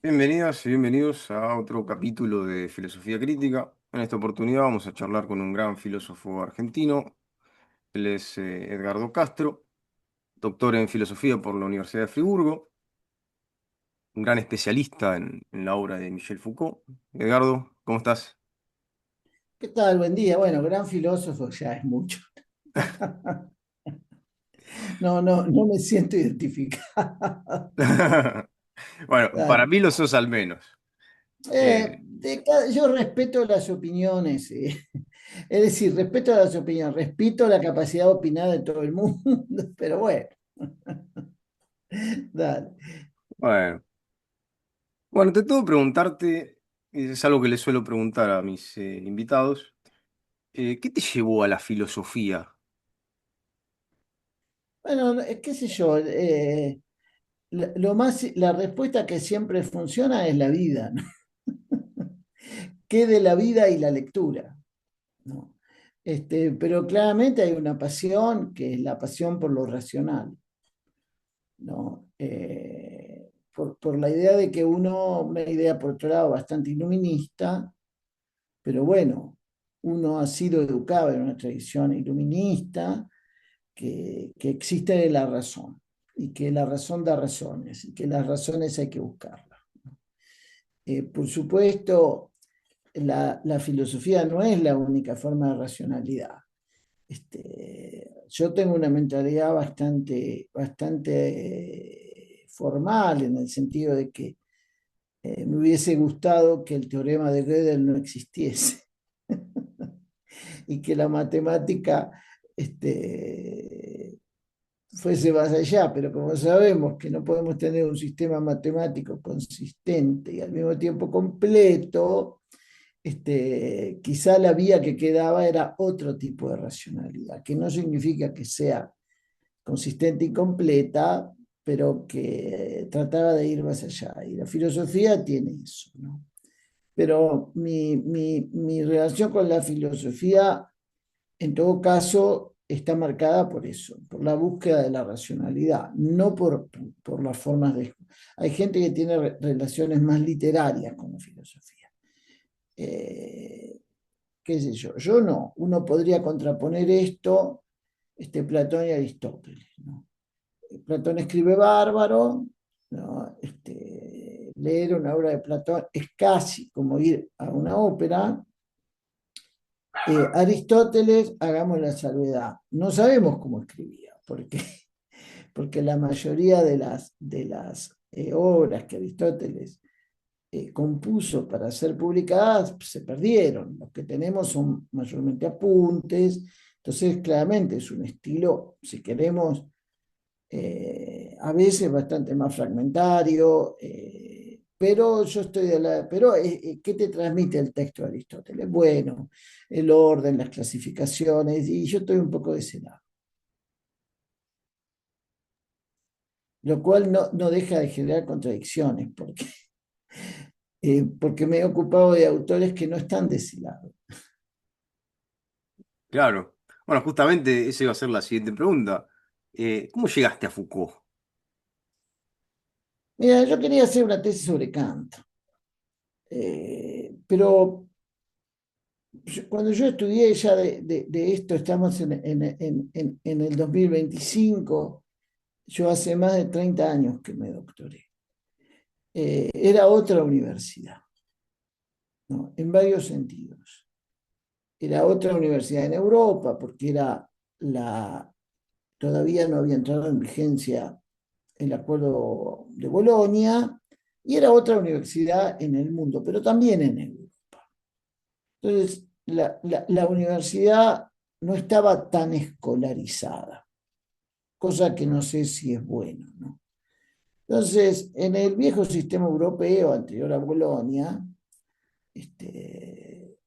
Bienvenidas y bienvenidos a otro capítulo de Filosofía Crítica. En esta oportunidad vamos a charlar con un gran filósofo argentino. Él es Edgardo Castro, doctor en filosofía por la Universidad de Friburgo, un gran especialista en la obra de Michel Foucault. Edgardo, ¿cómo estás? ¿Qué tal? Buen día. Bueno, gran filósofo ya es mucho. No me siento identificado. Bueno, para Dale. mí lo sos al menos. Eh, Yo respeto las opiniones, es decir, respeto las opiniones, respeto la capacidad de opinar de todo el mundo, pero bueno, dale. bueno, bueno, te tengo que preguntarte, es algo que le suelo preguntar a mis invitados, ¿qué te llevó a la filosofía? Bueno, qué sé yo, la respuesta que siempre funciona es la vida, ¿no? ¿Qué de la vida y la lectura? ¿No? Pero claramente hay una pasión que es la pasión por lo racional, ¿no? Por la idea de que una idea por otro lado bastante iluminista, pero bueno, uno ha sido educado en una tradición iluminista que existe la razón y que la razón da razones y que las razones hay que buscarlas. Por supuesto, la filosofía no es la única forma de racionalidad. Yo tengo una mentalidad bastante formal en el sentido de que me hubiese gustado que el teorema de Gödel no existiese y que la matemática fuese más allá, pero como sabemos que no podemos tener un sistema matemático consistente y al mismo tiempo completo, quizá la vía que quedaba era otro tipo de racionalidad, que no significa que sea consistente y completa, pero que trataba de ir más allá. Y la filosofía tiene eso, ¿no? Pero mi relación con la filosofía, en todo caso, está marcada por eso, por la búsqueda de la racionalidad, no por las formas de... Hay gente que tiene relaciones más literarias con la filosofía. Eh, qué sé yo no. Uno podría contraponer esto, Platón y Aristóteles, ¿no? Platón escribe bárbaro, ¿no? Leer una obra de Platón es casi como ir a una ópera. Aristóteles, hagamos la salvedad, no sabemos cómo escribía, porque la mayoría de las obras que Aristóteles compuso para ser publicadas se perdieron. Los que tenemos son mayormente apuntes, entonces claramente es un estilo, si queremos, a veces bastante más fragmentario, pero yo estoy de la... Pero, ¿qué te transmite el texto de Aristóteles? Bueno, el orden, las clasificaciones, y yo estoy un poco de ese lado. Lo cual no deja de generar contradicciones, porque me he ocupado de autores que no están de ese lado. Claro. Bueno, justamente esa iba a ser la siguiente pregunta. ¿Cómo llegaste a Foucault? Mira, yo quería hacer una tesis sobre Kant, pero cuando yo estudié ya de esto, estamos en el 2025. Yo hace más de 30 años que me doctoré. Era otra universidad, ¿no? En varios sentidos. Era otra universidad en Europa, porque la, todavía no había entrado en vigencia el acuerdo de Bolonia, y era otra universidad en el mundo, pero también en Europa. Entonces, la universidad no estaba tan escolarizada, cosa que no sé si es bueno, ¿no? Entonces, en el viejo sistema europeo anterior a Bolonia, este,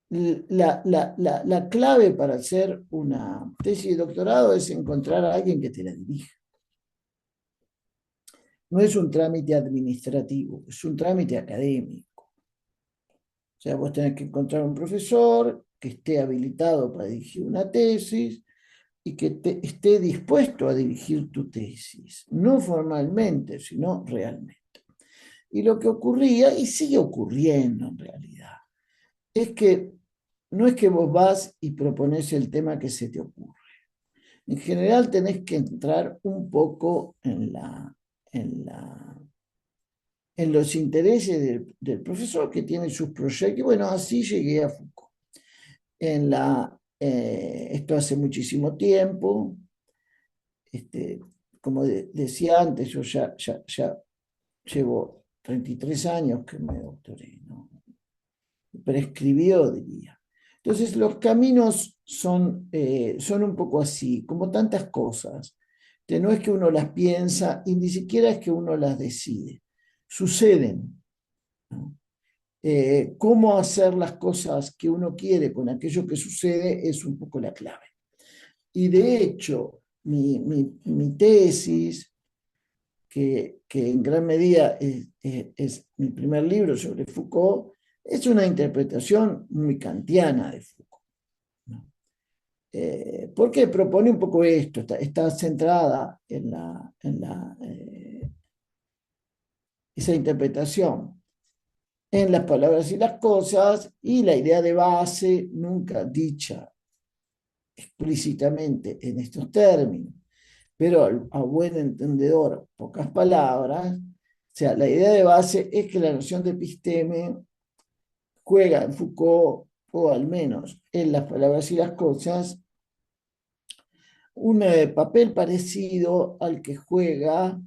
la clave para hacer una tesis de doctorado es encontrar a alguien que te la dirija. No es un trámite administrativo, es un trámite académico. O sea, vos tenés que encontrar un profesor que esté habilitado para dirigir una tesis y que esté dispuesto a dirigir tu tesis, no formalmente, sino realmente. Y lo que ocurría, y sigue ocurriendo en realidad, es que no es que vos vas y propones el tema que se te ocurre. En general tenés que entrar un poco en la, en los intereses del profesor que tiene sus proyectos. Y bueno, así llegué a Foucault. Esto hace muchísimo tiempo. Como decía antes, yo ya llevo 33 años que me doctoré, ¿no? Prescribió, diría. Entonces, los caminos son un poco así, como tantas cosas, que no es que uno las piensa y ni siquiera es que uno las decide, suceden, ¿no? Cómo hacer las cosas que uno quiere con aquello que sucede es un poco la clave. Y de hecho, mi tesis, que en gran medida es mi primer libro sobre Foucault, es una interpretación muy kantiana de Foucault, ¿no? Porque propone un poco esto, está centrada esa interpretación en las palabras y las cosas, y la idea de base, nunca dicha explícitamente en estos términos, pero a buen entendedor, pocas palabras. O sea, la idea de base es que la noción de episteme juega en Foucault, o al menos en las palabras y las cosas, un papel parecido al que juega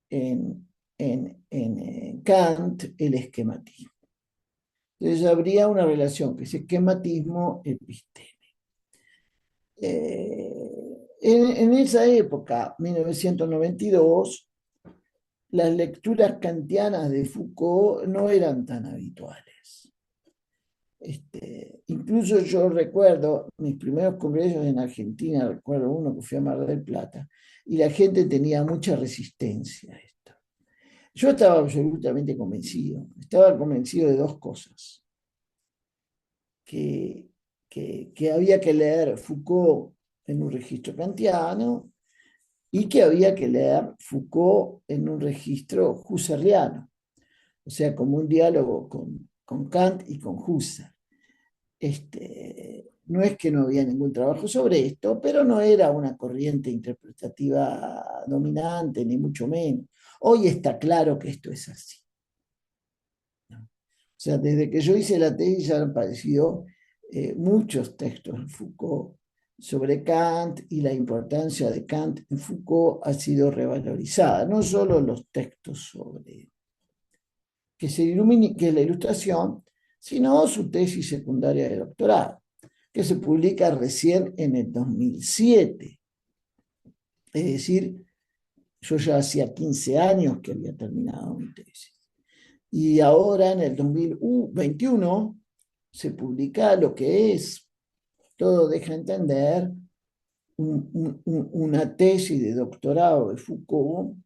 en Kant el esquematismo. Entonces habría una relación que es esquematismo-episteme. En esa época, 1992, las lecturas kantianas de Foucault no eran tan habituales. Incluso yo recuerdo mis primeros congresos en Argentina, recuerdo uno que fui a Mar del Plata, y la gente tenía mucha resistencia a esto. Yo estaba absolutamente convencido, estaba convencido de dos cosas: que, que había que leer Foucault en un registro kantiano y que había que leer Foucault en un registro husserliano, o sea, como un diálogo con Kant y con Husserl. No es que no había ningún trabajo sobre esto, pero no era una corriente interpretativa dominante, ni mucho menos. Hoy está claro que esto es así, ¿no? O sea, desde que yo hice la tesis ya han aparecido muchos textos en Foucault sobre Kant, y la importancia de Kant en Foucault ha sido revalorizada. No solo los textos sobre que es la ilustración, sino su tesis secundaria de doctorado, que se publica recién en el 2007. Es decir, yo ya hacía 15 años que había terminado mi tesis. Y ahora, en el 2021, se publica lo que es, todo deja entender, una tesis de doctorado de Foucault,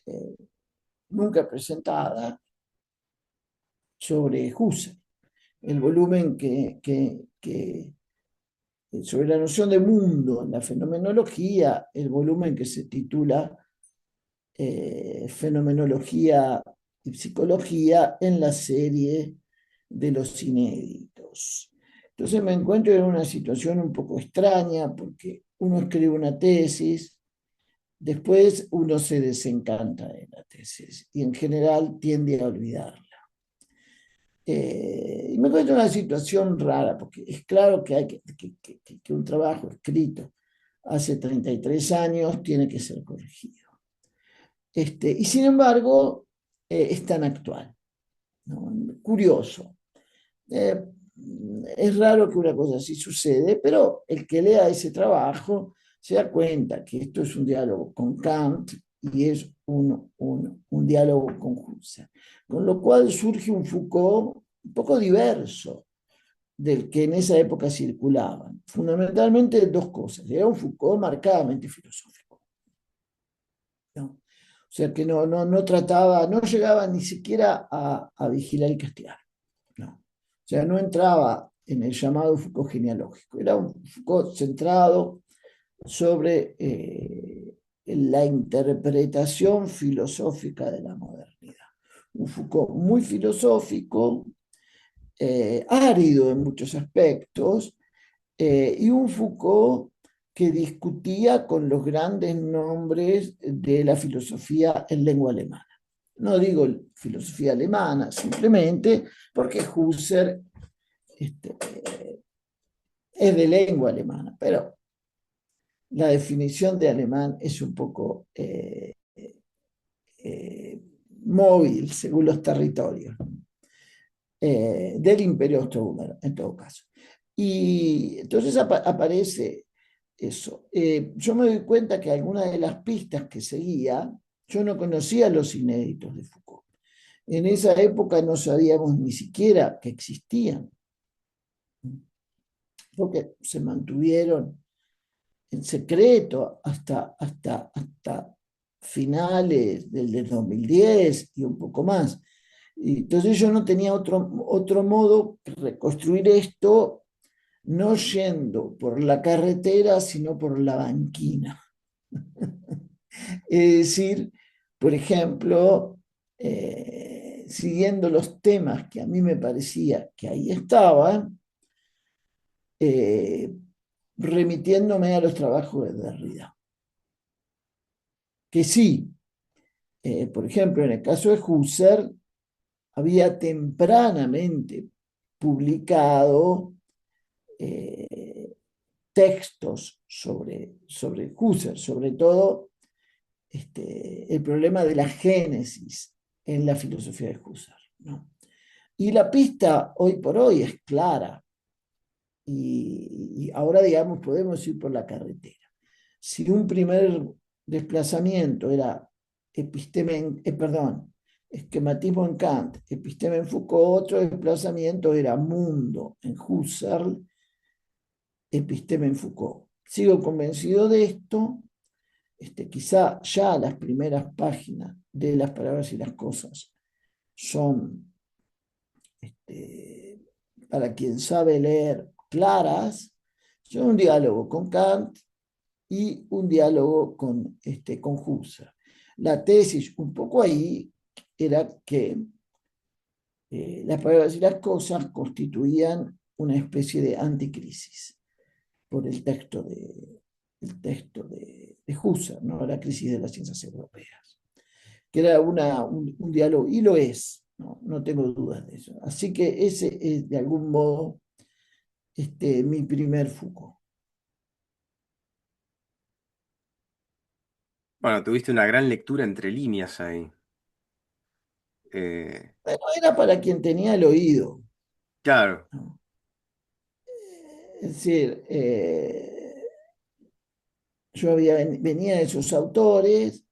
eh, nunca presentada, sobre Husserl. El volumen sobre la noción de mundo en la fenomenología, el volumen que se titula Fenomenología y Psicología en la serie de los inéditos. Entonces me encuentro en una situación un poco extraña, porque uno escribe una tesis, después uno se desencanta de la tesis y en general tiende a olvidarla. Y me encuentro en una situación rara, porque es claro que hay que un trabajo escrito hace 33 años tiene que ser corregido. Y sin embargo, es tan actual, ¿no? Curioso. Eh, es raro que una cosa así sucede, pero el que lea ese trabajo se da cuenta que esto es un diálogo con Kant y es un diálogo con Husserl. Con lo cual surge un Foucault un poco diverso del que en esa época circulaban. Fundamentalmente dos cosas. Era un Foucault marcadamente filosófico, ¿no? O sea, que no trataba, no llegaba ni siquiera a vigilar y castigar, ¿no? O sea, no entraba en el llamado Foucault genealógico. Era un Foucault centrado sobre la interpretación filosófica de la modernidad. Un Foucault muy filosófico, árido en muchos aspectos, y un Foucault que discutía con los grandes nombres de la filosofía en lengua alemana. No digo filosofía alemana, simplemente porque Husserl este, es de lengua alemana, pero la definición de alemán es un poco eh, móvil según los territorios del Imperio Austrohúngaro, en todo caso. Y entonces aparece eso. Yo me doy cuenta que algunas de las pistas que seguía, yo no conocía los inéditos de Foucault. En esa época no sabíamos ni siquiera que existían, porque se mantuvieron en secreto hasta finales del 2010 y un poco más. Y entonces yo no tenía otro modo que reconstruir esto, no yendo por la carretera, sino por la banquina. Es decir, por ejemplo, siguiendo los temas que a mí me parecía que ahí estaban, eh, remitiéndome a los trabajos de Derrida. Que sí, por ejemplo, en el caso de Husserl, había tempranamente publicado eh, textos sobre Husserl, sobre todo el problema de la génesis en la filosofía de Husserl, ¿no? Y la pista hoy por hoy es clara y ahora, digamos, podemos ir por la carretera. Si un primer desplazamiento era esquematismo en Kant, episteme en Foucault, otro desplazamiento era mundo en Husserl, episteme en Foucault. Sigo convencido de esto. Quizá ya las primeras páginas de las palabras y las cosas son, para quien sabe leer, claras. Son un diálogo con Kant y un diálogo con Husserl. La tesis, un poco ahí, era que las palabras y las cosas constituían una especie de anticrisis por el texto de Husserl, ¿no? La crisis de las ciencias europeas, que era un diálogo, y lo es, no tengo dudas de eso. Así que ese es de algún modo mi primer Foucault. Bueno, tuviste una gran lectura entre líneas ahí. Eh, Bueno, era para quien tenía el oído, claro. ¿no? Es decir, yo venía de esos autores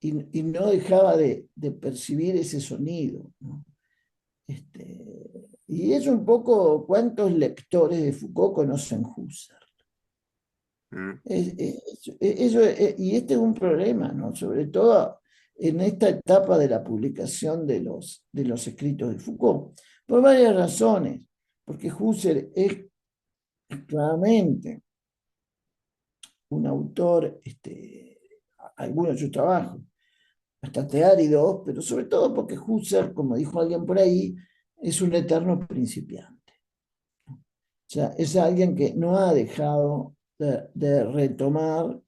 y no dejaba de percibir ese sonido, ¿no? Y es un poco cuántos lectores de Foucault conocen Husserl. Mm. Y este es un problema, ¿no? Sobre todo en esta etapa de la publicación de los escritos de Foucault, por varias razones, porque Husserl es claramente un autor, algunos de sus trabajos, bastante áridos, pero sobre todo porque Husserl, como dijo alguien por ahí, es un eterno principiante. O sea, es alguien que no ha dejado de retomar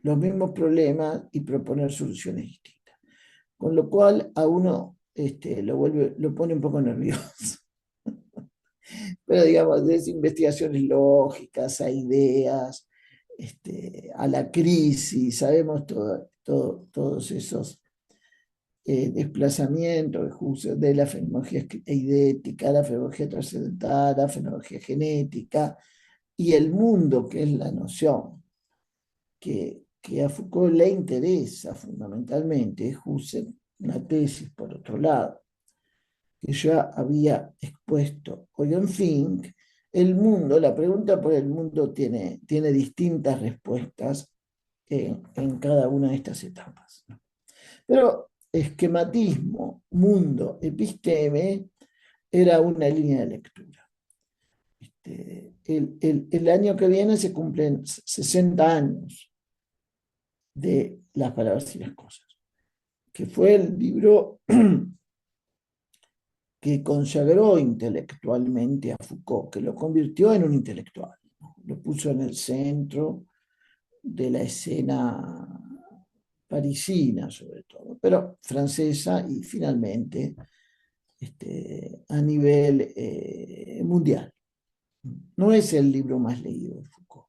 los mismos problemas y proponer soluciones distintas. Con lo cual a uno lo pone un poco nervioso. Pero digamos, desde investigaciones lógicas, a ideas, a la crisis, sabemos todos esos desplazamientos de Husserl, de la fenomenología eidética, la fenomenología trascendental, la fenomenología genética y el mundo, que es la noción que a Foucault le interesa fundamentalmente. Husserl, una tesis, por otro lado, que ya había expuesto Eugen Fink. El mundo, la pregunta por el mundo tiene distintas respuestas en cada una de estas etapas, ¿no? Pero esquematismo, mundo, episteme, era una línea de lectura. El año que viene se cumplen 60 años de Las palabras y las cosas, que fue el libro que consagró intelectualmente a Foucault, que lo convirtió en un intelectual, ¿no? Lo puso en el centro de la escena parisina, sobre todo, pero francesa y finalmente a nivel mundial. No es el libro más leído de Foucault,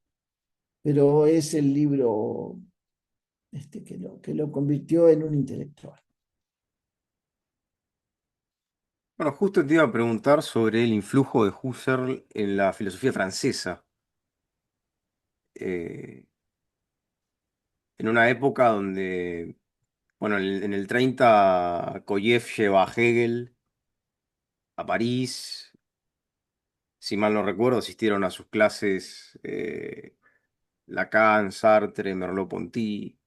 pero es el libro que lo convirtió en un intelectual. Bueno, justo te iba a preguntar sobre el influjo de Husserl en la filosofía francesa, eh, en una época donde, bueno, en el 30 Koyev lleva a Hegel a París, si mal no recuerdo, asistieron a sus clases Lacan, Sartre, Merleau-Ponty,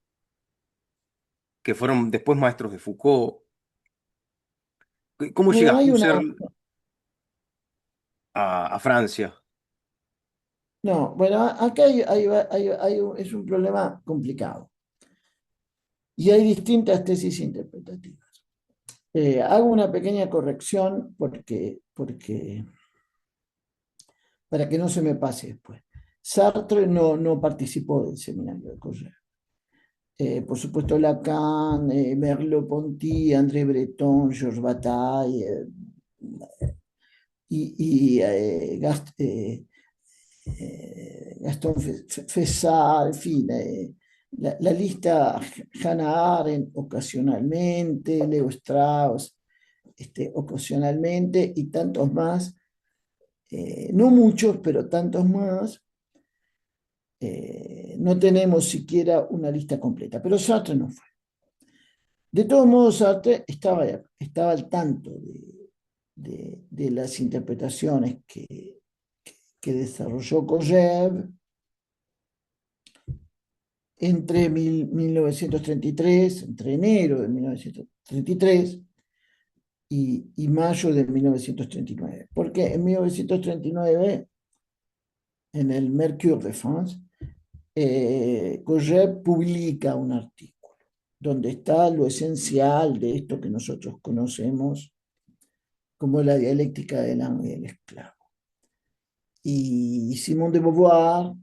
que fueron después maestros de Foucault. ¿Cómo Bueno, llega hay una, Husserl a Francia? no, bueno, acá es un problema complicado y hay distintas tesis interpretativas. Hago una pequeña corrección para que no se me pase después. Sartre no participó del seminario de Coller. Por supuesto, Lacan, Merleau-Ponty, André Breton, Georges Bataille Gaston Fessard, en fin, la lista, Hannah Arendt ocasionalmente, Leo Strauss ocasionalmente y tantos más, no muchos, pero tantos más, no tenemos siquiera una lista completa, pero Sartre no fue. De todos modos, Sartre estaba al tanto de las interpretaciones que desarrolló Kojev entre 1933, entre enero de 1933 y mayo de 1939. Porque en 1939, en el Mercure de France, Kojev publica un artículo donde está lo esencial de esto que nosotros conocemos como la dialéctica del amo y del esclavo. Y Simone de Beauvoir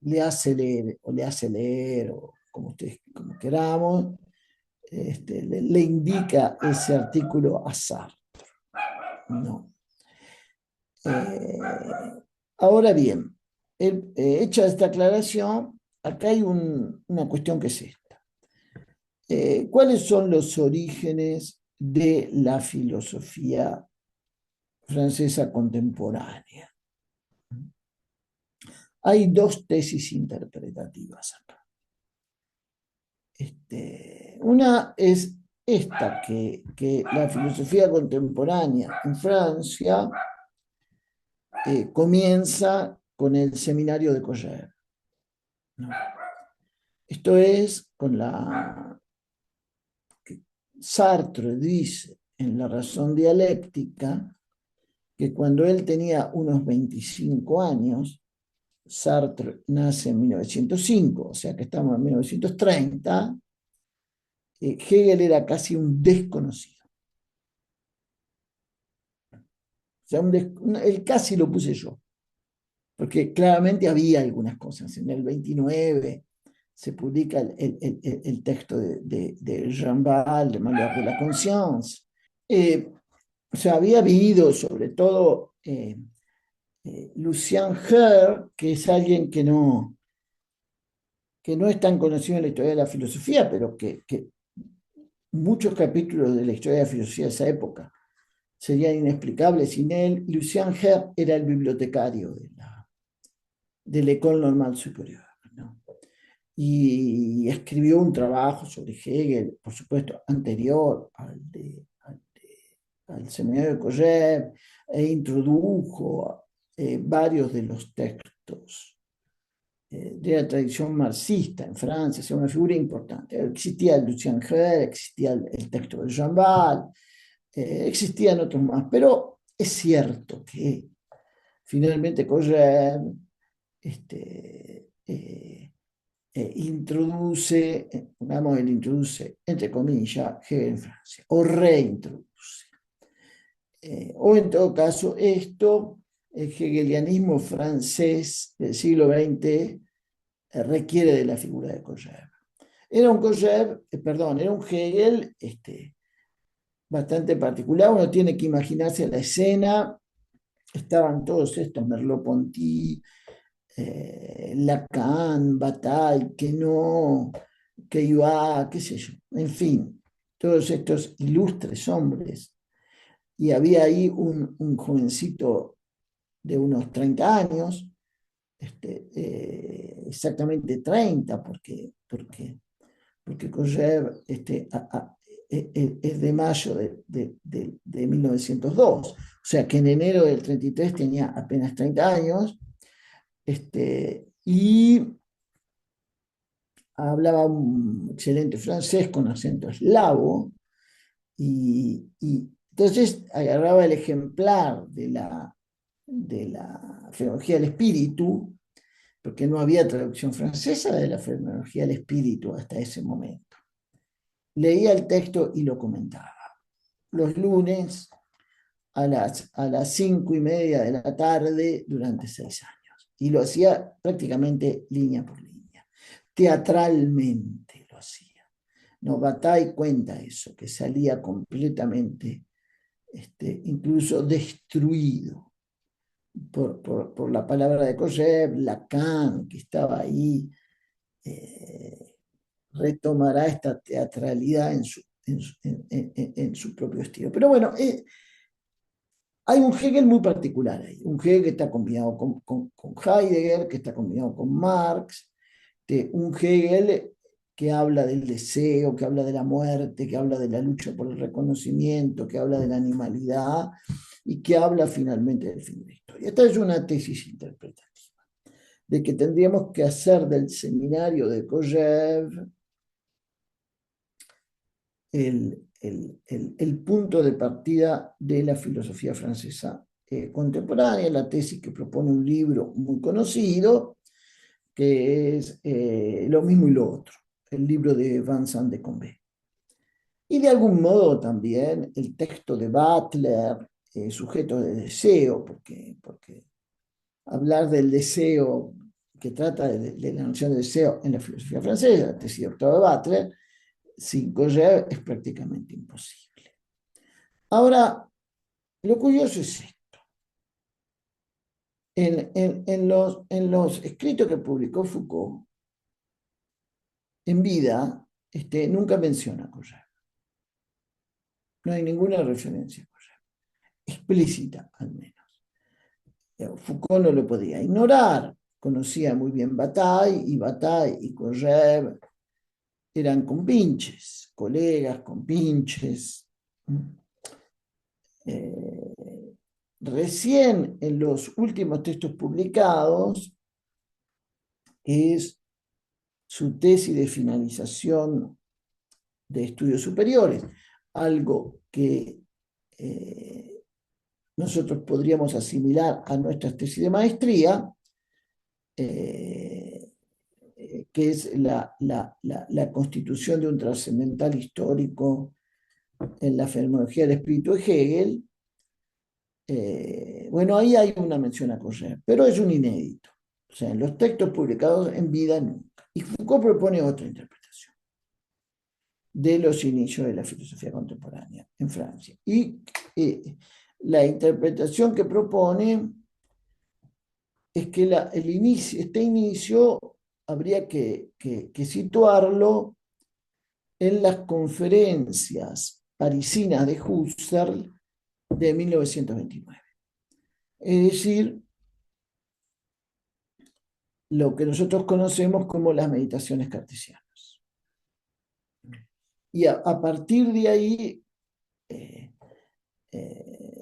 le hace leer, o como ustedes como queramos, le indica ese artículo a Sartre. No. Ahora bien, hecha esta aclaración, acá hay una cuestión que es esta. ¿Cuáles son los orígenes de la filosofía francesa contemporánea? Hay dos tesis interpretativas acá. Una es esta, que la filosofía contemporánea en Francia comienza con el seminario de Coller, ¿no? Esto es con la que Sartre dice en La razón dialéctica que cuando él tenía unos 25 años, Sartre nace en 1905, o sea que estamos en 1930, Hegel era casi un desconocido. O sea, el casi lo puse yo, porque claramente había algunas cosas. En el 29 se publica el texto de Jean Bal, de Malheur de la Conscience. O sea, había habido sobre todo Lucien Her, que es alguien que no es tan conocido en la historia de la filosofía, pero que muchos capítulos de la historia de la filosofía de esa época serían inexplicables sin él. Lucien Her era el bibliotecario de la École Normale Supérieure, ¿no? Y escribió un trabajo sobre Hegel, por supuesto, anterior al seminario de Coller, e introdujo varios de los textos de la tradición marxista en Francia, es una figura importante. Existía el Lucien Her, existía el texto de Jean Bal, existían otros más, pero es cierto que finalmente Coller introduce, pongamos, él introduce, entre comillas, Hegel en Francia, o reintroduce. O en todo caso, esto, el hegelianismo francés del siglo XX requiere de la figura de Cogère. Era un Cogère, perdón, era un Hegel bastante particular. Uno tiene que imaginarse la escena. Estaban todos estos, Merleau-Ponty, Lacan, Bataille, Queneau, Caillois, qué sé yo, en fin, todos estos ilustres hombres. Y había ahí un jovencito de unos 30 años, exactamente 30, porque Cogère es de mayo de 1902, o sea que en enero del 33 tenía apenas 30 años, y hablaba un excelente francés con acento eslavo, y entonces agarraba el ejemplar de la fenomenología del espíritu, porque no había traducción francesa de la fenomenología del espíritu hasta ese momento. Leía el texto y lo comentaba. Los lunes a las 5:30 de la tarde durante 6 años. Y lo hacía prácticamente línea por línea. Teatralmente lo hacía. No, Bataille cuenta eso, que salía completamente, incluso destruido por la palabra de Cogère. Lacan, que estaba ahí, retomará esta teatralidad en su propio estilo. Pero bueno, hay un Hegel muy particular ahí, un Hegel que está combinado con Heidegger, que está combinado con Marx, un Hegel que habla del deseo, que habla de la muerte, que habla de la lucha por el reconocimiento, que habla de la animalidad y que habla finalmente del fin de la historia. Esta es una tesis interpretativa, de que tendríamos que hacer del seminario de Kojève el punto de partida de la filosofía francesa contemporánea, la tesis que propone un libro muy conocido, que es Lo mismo y lo otro, el libro de Vincent de Combé. Y de algún modo también el texto de Butler, Sujeto de deseo, porque hablar del deseo, que trata de la noción de deseo en la filosofía francesa, la tesis doctora de Butler, sin Cogère es prácticamente imposible. Ahora, lo curioso es esto. En los escritos que publicó Foucault en vida, nunca menciona a Cogère. No hay ninguna referencia a Cogère, explícita al menos. Foucault no lo podía ignorar, conocía muy bien Bataille, y Bataille y Cogère eran compinches, colegas, compinches. Recién en los últimos textos publicados es su tesis de finalización de estudios superiores, algo que nosotros podríamos asimilar a nuestras tesis de maestría, que es la constitución de un trascendental histórico en la fenomenología del espíritu de Hegel. Bueno, ahí hay una mención a Cogère, pero es un inédito. O sea, en los textos publicados en vida nunca. Y Foucault propone otra interpretación de los inicios de la filosofía contemporánea en Francia. Y la interpretación que propone es que este inicio habría que situarlo en las conferencias parisinas de Husserl de 1929. Es decir, lo que nosotros conocemos como las meditaciones cartesianas. Y a partir de ahí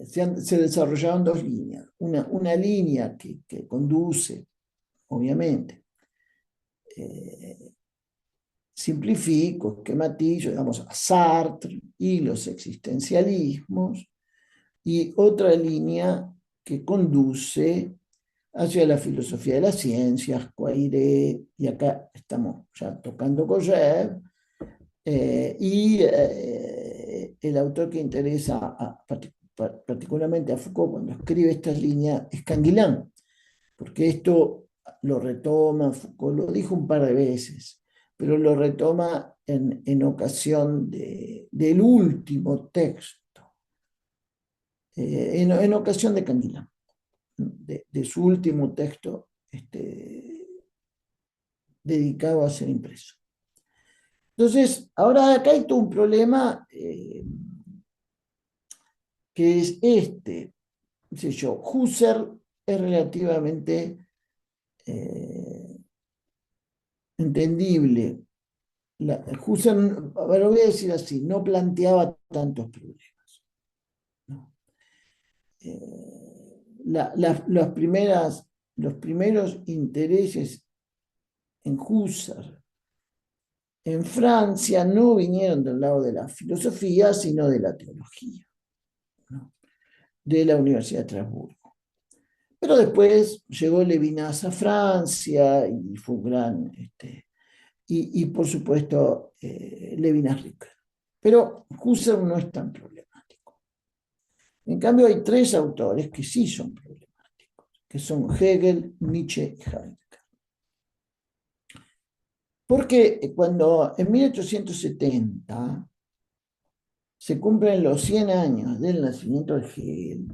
se desarrollaron dos líneas. Una línea que conduce, obviamente, simplifico, esquematizo, digamos, a Sartre y los existencialismos, y otra línea que conduce hacia la filosofía de las ciencias, Poiré, y acá estamos ya tocando Collet, el autor que interesa particularmente a Foucault cuando escribe estas líneas es Canguilhem, porque esto lo retoma, Foucault lo dijo un par de veces, pero lo retoma en ocasión del último texto, en ocasión de Canguilhem, de su último texto dedicado a ser impreso. Entonces, ahora acá hay todo un problema que es qué sé yo, Husserl es relativamente entendible. Husserl, a ver, lo voy a decir así, no planteaba tantos problemas. ¿No? Los primeros intereses en Husserl en Francia no vinieron del lado de la filosofía, sino de la teología, ¿no? De la Universidad de Estrasburgo. Pero después llegó Levinas a Francia y fue un gran, y por supuesto Levinas Ricker. Pero Husserl no es tan problemático. En cambio hay tres autores que sí son problemáticos, que son Hegel, Nietzsche y Heidegger. Porque cuando en 1870 se cumplen los 100 años del nacimiento de Hegel,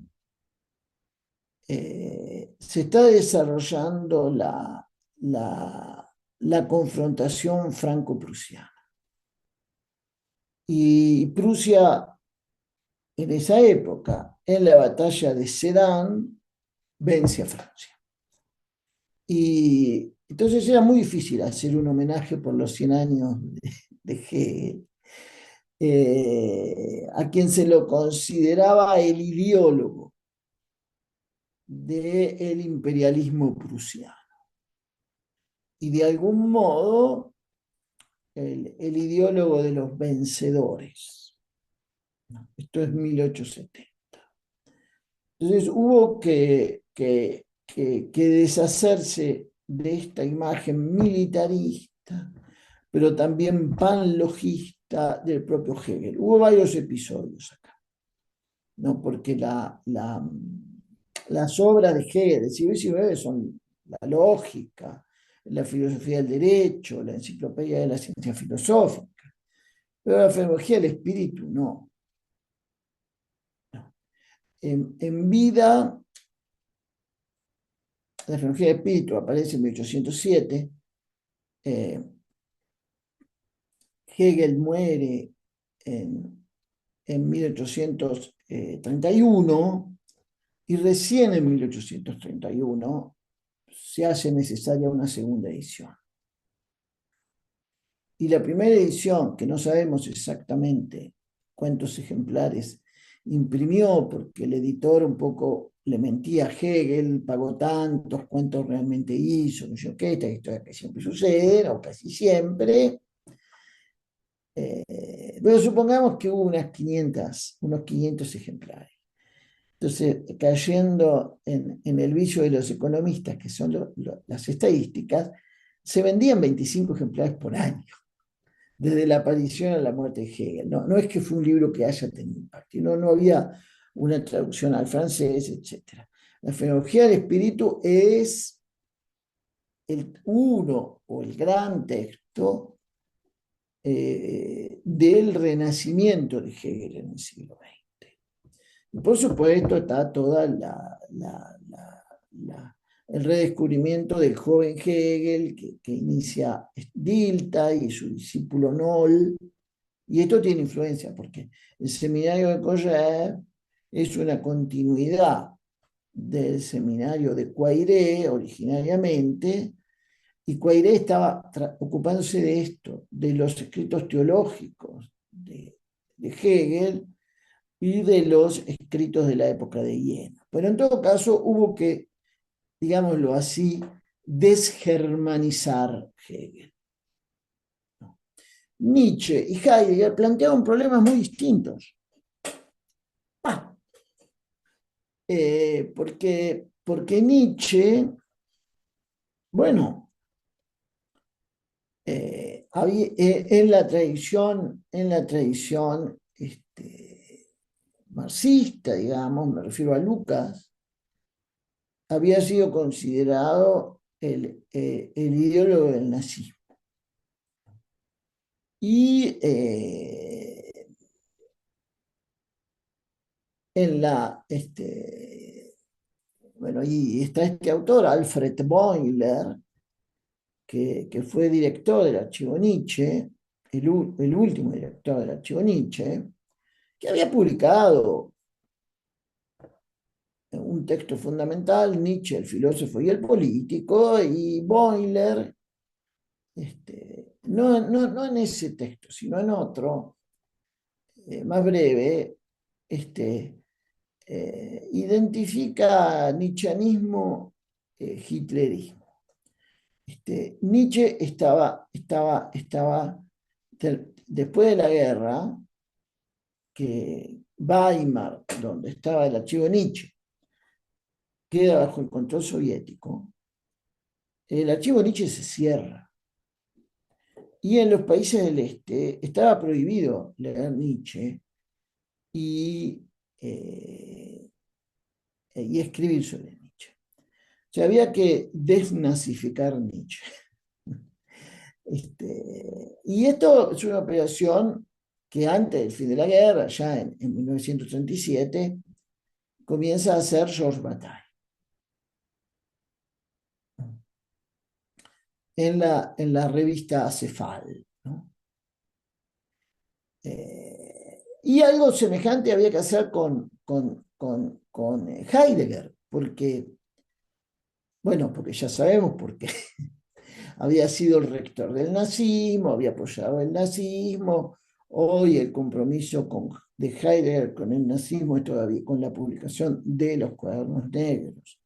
se está desarrollando la confrontación franco-prusiana. Y Prusia, en esa época, en la batalla de Sedan, vence a Francia. Y entonces era muy difícil hacer un homenaje por los 100 años de Hegel, a quien se lo consideraba el ideólogo del imperialismo prusiano. Y de algún modo el ideólogo de los vencedores. Esto es 1870. Entonces hubo que deshacerse de esta imagen militarista, pero también panlogista del propio Hegel. Hubo varios episodios acá, ¿no? Porque las obras de Hegel del siglo XIX son la lógica, la filosofía del derecho, la enciclopedia de la ciencia filosófica, pero la fenomenología del espíritu no. En vida, la fenomenología del espíritu aparece en 1807, Hegel muere en 1831 y recién en 1831 se hace necesaria una segunda edición. Y la primera edición, que no sabemos exactamente cuántos ejemplares imprimió, porque el editor un poco le mentía a Hegel, pagó tantos, cuántos realmente hizo, no sé qué, esta historia que siempre sucede, o casi siempre. Pero supongamos que hubo unos 500 ejemplares. Entonces, cayendo en el vicio de los economistas, que son las estadísticas, se vendían 25 ejemplares por año, desde la aparición a la muerte de Hegel. No, no es que fue un libro que haya tenido impacto, no había una traducción al francés, etc. La fenomenología del espíritu es uno o el gran texto del renacimiento de Hegel en el siglo XX. Y por supuesto está toda el redescubrimiento del joven Hegel que inicia Dilthey y su discípulo Noll, y esto tiene influencia porque el seminario de Collet es una continuidad del seminario de Poiré originariamente, y Poiré estaba ocupándose de esto, de los escritos teológicos de Hegel y de los escritos de la época de Iena. Pero en todo caso hubo que, digámoslo así, desgermanizar Hegel. Nietzsche y Heidegger planteaban problemas muy distintos. Porque porque Nietzsche, bueno, en la tradición marxista, digamos, me refiero a Lucas, había sido considerado el ideólogo del nazismo. Y en la, bueno, y está este autor, Alfred Boiler, que fue director del Archivo Nietzsche, el último director del Archivo Nietzsche, que había publicado un texto fundamental, Nietzsche, el filósofo y el político, y Boiler, no en ese texto, sino en otro, más breve, identifica nietzscheanismo, hitlerismo. Nietzsche después de la guerra, que Weimar, donde estaba el archivo Nietzsche, queda bajo el control soviético, el archivo Nietzsche se cierra. Y en los países del este estaba prohibido leer Nietzsche y, y escribir sobre Nietzsche. O sea, había que desnazificar Nietzsche. Y esto es una operación que antes del fin de la guerra, ya en 1937, comienza a hacer Georges Bataille en la revista Acefal, ¿no? Y algo semejante había que hacer con Heidegger, porque, bueno, porque ya sabemos por qué. Había sido el rector del nazismo, había apoyado el nazismo, hoy el compromiso de Heidegger con el nazismo es todavía con la publicación de los Cuadernos Negros.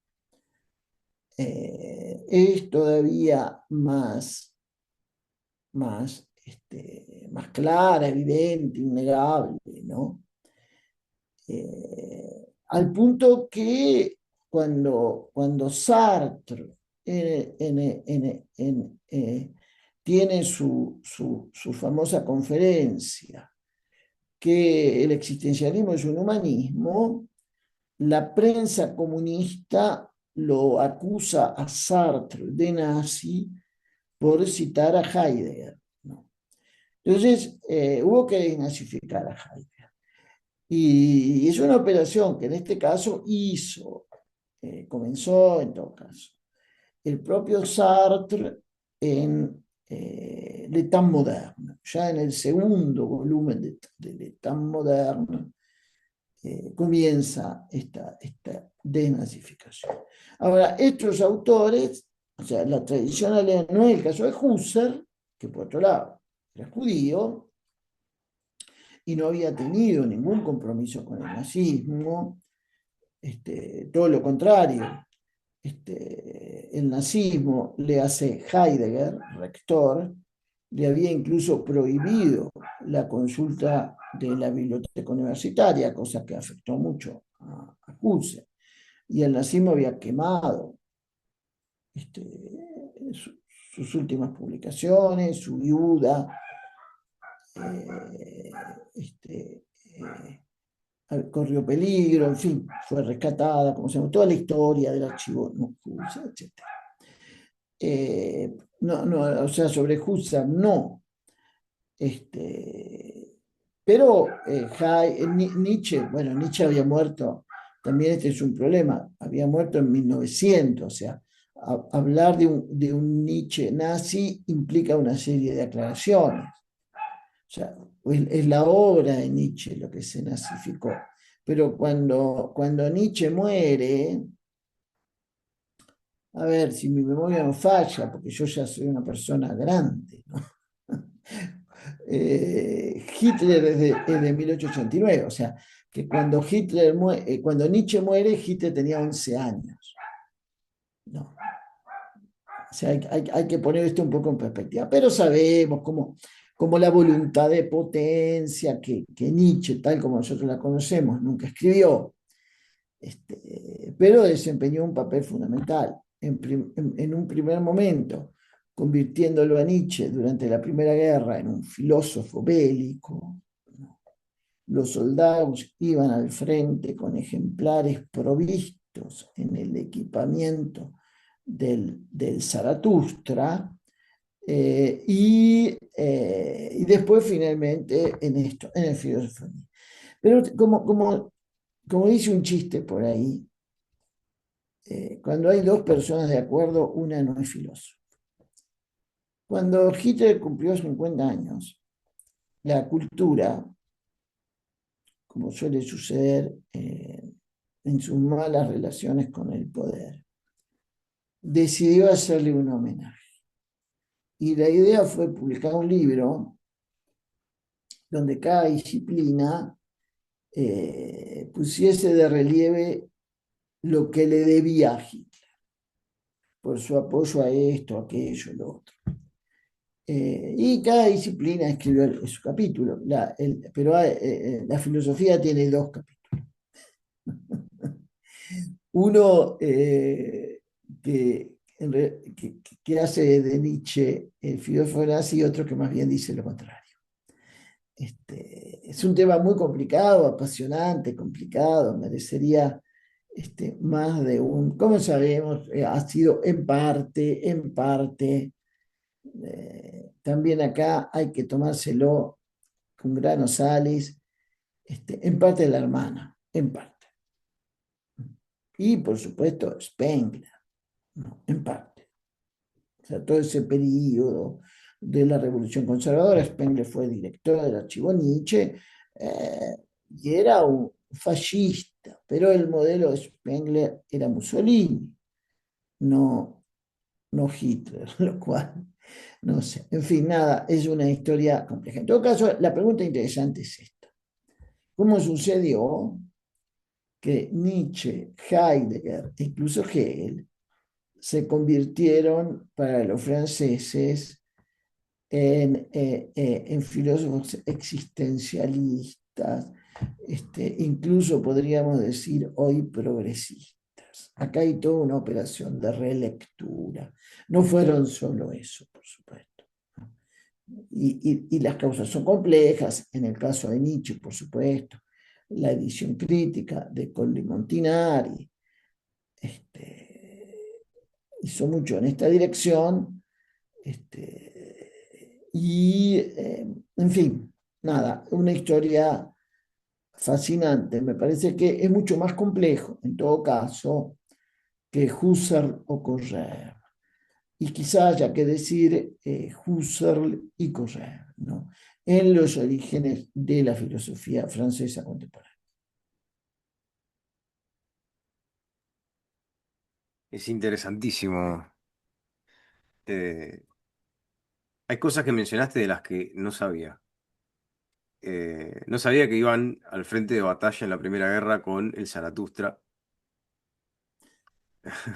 Es todavía más clara, evidente, innegable, ¿no? Al punto que cuando Sartre tiene su famosa conferencia, que el existencialismo es un humanismo, la prensa comunista lo acusa a Sartre de nazi por citar a Heidegger, ¿no? Entonces, hubo que desnazificar a Heidegger. Y es una operación que en este caso comenzó en todo caso, el propio Sartre en L'État moderne, ya en el segundo volumen de L'État moderne, comienza esta denazificación. Ahora, estos autores, o sea, la tradición alemana, no es el caso de Husserl, que por otro lado era judío y no había tenido ningún compromiso con el nazismo, todo lo contrario, el nazismo le hace Heidegger, rector, le había incluso prohibido la consulta de la biblioteca universitaria, cosa que afectó mucho a Husserl. Y el nazismo había quemado sus últimas publicaciones, su viuda, corrió peligro, en fin, fue rescatada, como se llama, toda la historia del archivo, no, Husserl, etc. No, o sea, sobre Husserl no. Pero Nietzsche, bueno, Nietzsche había muerto, también este es un problema, había muerto en 1900, o sea, hablar de un Nietzsche nazi implica una serie de aclaraciones. O sea, es la obra de Nietzsche lo que se nazificó. Pero cuando Nietzsche muere, a ver, si mi memoria no falla, porque yo ya soy una persona grande, ¿no? Hitler es de 1889, o sea, que cuando Nietzsche muere, Hitler tenía 11 años. No. O sea, hay que poner esto un poco en perspectiva, pero sabemos cómo la voluntad de potencia que Nietzsche, tal como nosotros la conocemos, nunca escribió, pero desempeñó un papel fundamental en un primer momento, convirtiéndolo a Nietzsche durante la Primera Guerra en un filósofo bélico. Los soldados iban al frente con ejemplares provistos en el equipamiento del Zaratustra, y después finalmente en esto, en el filósofo. Pero como dice un chiste por ahí, cuando hay dos personas de acuerdo, una no es filósofo. Cuando Hitler cumplió 50 años, la cultura, como suele suceder en sus malas relaciones con el poder, decidió hacerle un homenaje. Y la idea fue publicar un libro donde cada disciplina pusiese de relieve lo que le debía a Hitler, por su apoyo a esto, aquello, lo otro. Y cada disciplina escribió su capítulo, pero la filosofía tiene dos capítulos. Uno que hace de Nietzsche el filósofo nazi y otro que más bien dice lo contrario. Es un tema muy complicado, apasionante, complicado, merecería más de un, como sabemos, ha sido en parte, también acá hay que tomárselo con granos sales, en parte de la hermana, en parte. Y por supuesto Spengler, ¿no? En parte. O sea, todo ese periodo de la Revolución Conservadora, Spengler fue director del archivo Nietzsche, y era un fascista, pero el modelo de Spengler era Mussolini, no, no Hitler, lo cual, no sé. En fin, nada, es una historia compleja. En todo caso, la pregunta interesante es esta. ¿Cómo sucedió que Nietzsche, Heidegger e incluso Hegel se convirtieron para los franceses en filósofos existencialistas, incluso podríamos decir hoy progresistas? Acá hay toda una operación de relectura. No fueron solo eso, por supuesto. Y las causas son complejas, en el caso de Nietzsche, por supuesto, la edición crítica de Colli Montinari hizo mucho en esta dirección, en fin, nada, una historia fascinante. Me parece que es mucho más complejo, en todo caso, que Husserl o Correr. Y quizá haya que decir Husserl y Correr, ¿no? En los orígenes de la filosofía francesa contemporánea. Es interesantísimo. Eh, Hay cosas que mencionaste de las que no sabía. No sabía que iban al frente de batalla en la Primera Guerra con el Zaratustra.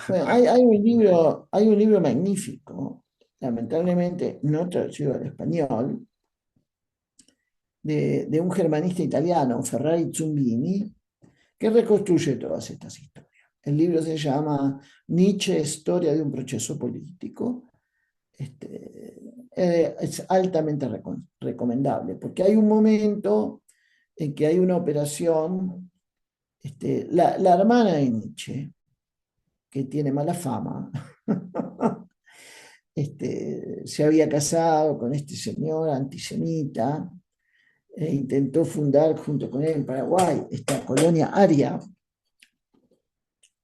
Bueno, hay un libro magnífico, lamentablemente no traducido al español, de un germanista italiano, Ferrari Zumbini, que reconstruye todas estas historias. El libro se llama Nietzsche, Historia de un proceso político. Es altamente recomendable, porque hay un momento en que hay una operación, la hermana de Nietzsche, que tiene mala fama, se había casado con este señor antisemita, e intentó fundar junto con él en Paraguay esta colonia aria.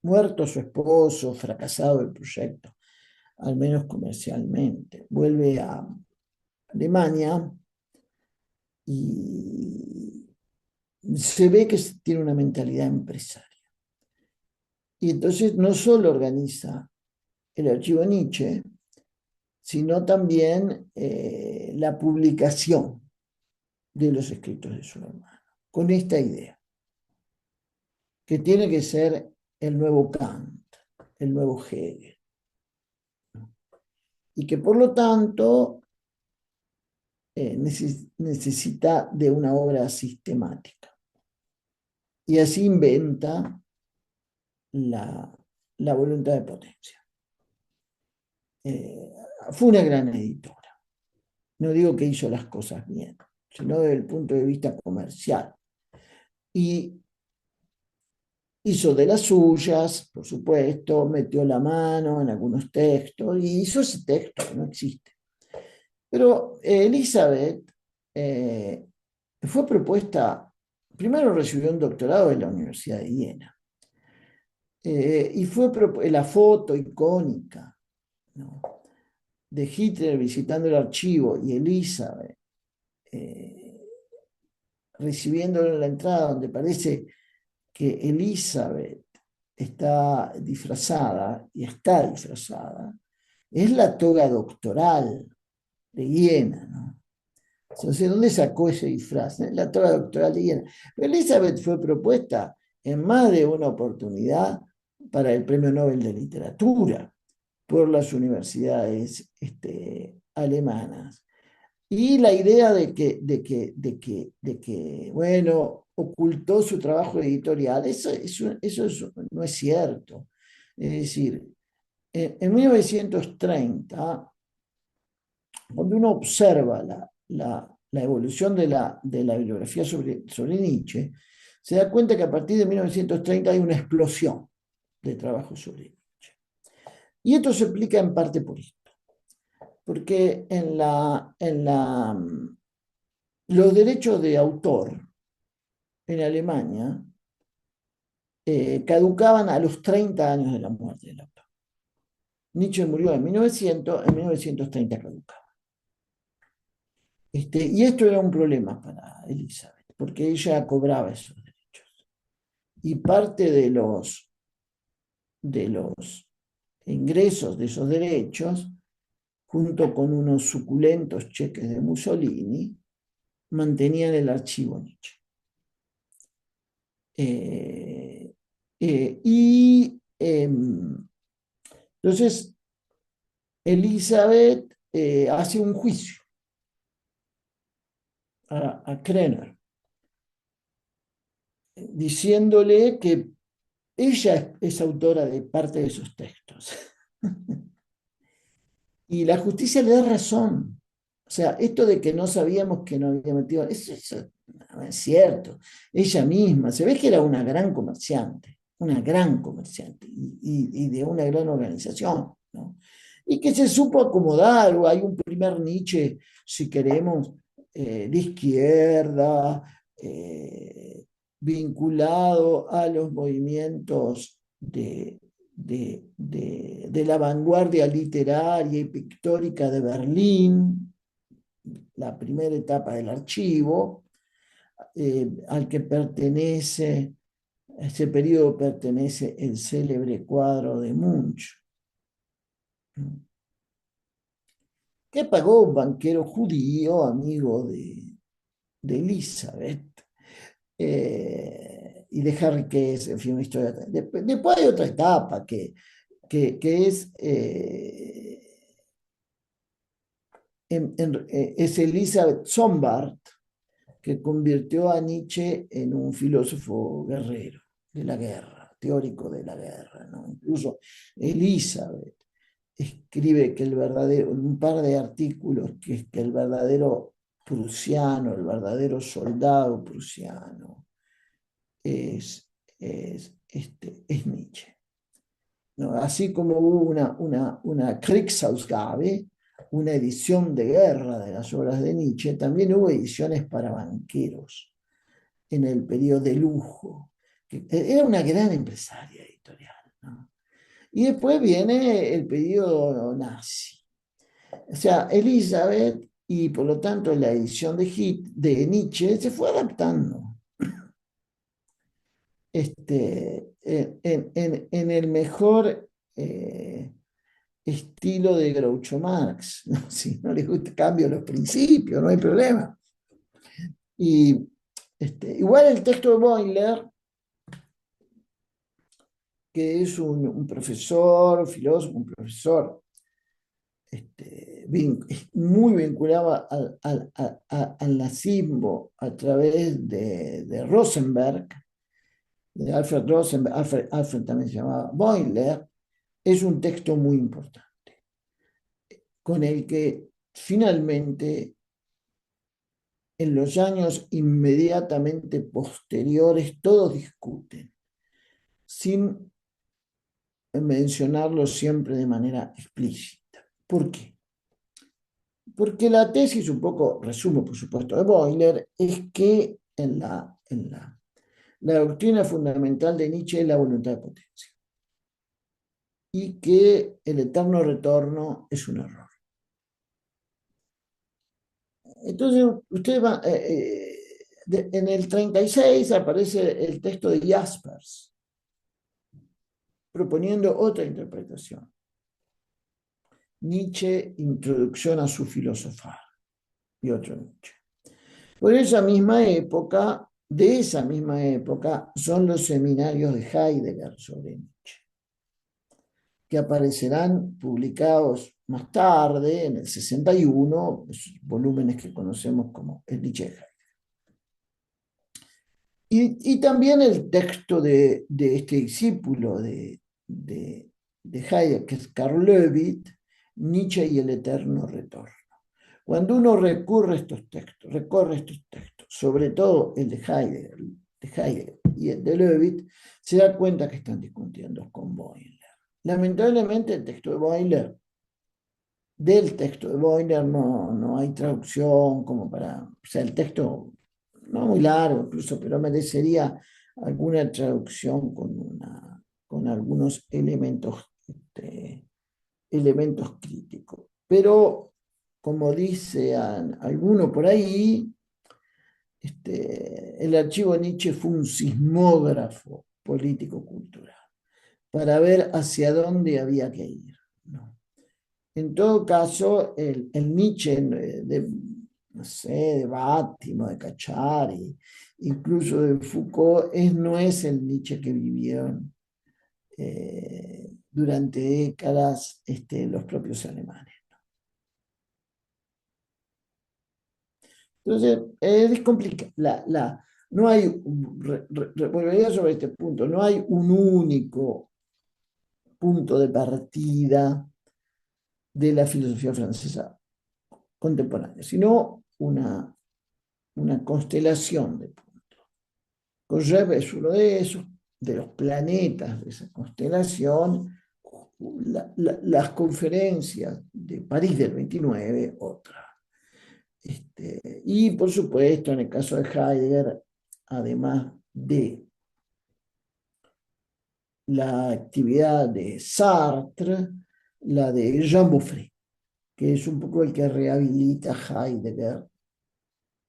Muerto su esposo, fracasado el proyecto, al menos comercialmente, vuelve a Alemania y se ve que tiene una mentalidad empresaria. Y entonces no solo organiza el archivo Nietzsche, sino también la publicación de los escritos de su hermano, con esta idea, que tiene que ser el nuevo Kant, el nuevo Hegel, y que por lo tanto necesita de una obra sistemática. Y así inventa la, la voluntad de potencia. Eh, Fue una gran editora. No digo que hizo las cosas bien, sino desde el punto de vista comercial. Y hizo de las suyas, por supuesto, metió la mano en algunos textos y hizo ese texto que no existe. Pero Elizabeth eh, fue propuesta, primero recibió un doctorado de la Universidad de Viena, y fue la foto icónica, ¿no?, de Hitler visitando el archivo y Elizabeth eh, recibiéndolo en la entrada, donde parece que Elizabeth está disfrazada, es la toga doctoral de Viena, ¿no? Entonces, ¿dónde sacó ese disfraz? La toga doctoral de Viena. Pero Elizabeth fue propuesta en más de una oportunidad para el Premio Nobel de Literatura por las universidades alemanas. Y la idea de que, bueno, ocultó su trabajo editorial, no es cierto. Es decir, en 1930, cuando uno observa la evolución de la bibliografía sobre Nietzsche, se da cuenta que a partir de 1930 hay una explosión de trabajo sobre Nietzsche. Y esto se explica en parte por esto, porque los derechos de autor en Alemania caducaban a los 30 años de la muerte del autor. Nietzsche murió en 1900, en 1930 caducaba. Y esto era un problema para Elizabeth, porque ella cobraba esos derechos. Y parte de los ingresos de esos derechos, junto con unos suculentos cheques de Mussolini, mantenían el archivo Nietzsche. Y entonces Elizabeth hace un juicio a Krenner, diciéndole que ella es autora de parte de esos textos. Y la justicia le da razón. O sea, esto de que no sabíamos que no había metido, eso no es cierto. Ella misma, se ve que era una gran comerciante y de una gran organización, ¿no? Y que se supo acomodar, o hay un primer Nietzsche, si queremos, de izquierda, vinculado a los movimientos de la vanguardia literaria y pictórica de Berlín, la primera etapa del archivo, al que pertenece, a ese periodo pertenece el célebre cuadro de Munch, que pagó un banquero judío, amigo de Elizabeth, y de Harry Kess, en fin, una historia. Después hay otra etapa que es Elisabeth Sombart, que convirtió a Nietzsche en un filósofo guerrero de la guerra, teórico de la guerra, ¿no? Incluso Elizabeth escribe que un par de artículos, que es que el verdadero prusiano, el verdadero soldado prusiano es Nietzsche, ¿no? Así como hubo una Kriegsausgabe, una edición de guerra de las obras de Nietzsche, también hubo ediciones para banqueros en el periodo de lujo, que era una gran empresaria editorial, ¿no? Y después viene el periodo nazi. O sea, Elizabeth, y por lo tanto la edición de Nietzsche, se fue adaptando en el mejor estilo de Groucho Marx, ¿no? Si no les gusta, cambio los principios, no hay problema. Y igual el texto de Boiler, que es un profesor, filósofo, un profesor muy vinculado al nazismo a través de Rosenberg, de Alfred Rosenberg, Alfred también se llamaba Boiler, es un texto muy importante, con el que finalmente en los años inmediatamente posteriores todos discuten, sin mencionarlo siempre de manera explícita. ¿Por qué? Porque la tesis, un poco resumo por supuesto de Boiler, es que la doctrina fundamental de Nietzsche es la voluntad de potencia y que el eterno retorno es un error. Entonces, usted va, en el 36 aparece el texto de Jaspers, proponiendo otra interpretación. Nietzsche, introducción a su filosofar, y otro Nietzsche. Por esa misma época, de esa misma época, son los seminarios de Heidegger sobre Nietzsche, que aparecerán publicados más tarde, en el 61, los volúmenes que conocemos como el Nietzsche de Heidegger. Y también el texto de este discípulo de Heidegger, que es Karl Löwit, Nietzsche y el eterno retorno. Cuando uno recorre estos textos, sobre todo el de Heidegger y el de Löwit, se da cuenta que están discutiendo con Boiler. Lamentablemente el texto de Boiler, del texto de Boiler no hay traducción como para, o sea, el texto no muy largo incluso, pero merecería alguna traducción con algunos elementos, elementos críticos. Pero, como dice alguno por ahí, el archivo Nietzsche fue un sismógrafo político-cultural para ver hacia dónde había que ir, ¿no? En todo caso, el Nietzsche no sé, de Bátimo, de Cacciari, incluso de Foucault, no es el Nietzsche que vivieron durante décadas los propios alemanes. Entonces, es complicado. No hay, volvería sobre este punto, no hay un único punto de partida de la filosofía francesa contemporánea, sino una constelación de puntos. Cogé es uno de esos, de los planetas de esa constelación, las conferencias de París del 29, otra. Y por supuesto, en el caso de Heidegger, además de la actividad de Sartre, la de Jean Beaufret, que es un poco el que rehabilita a Heidegger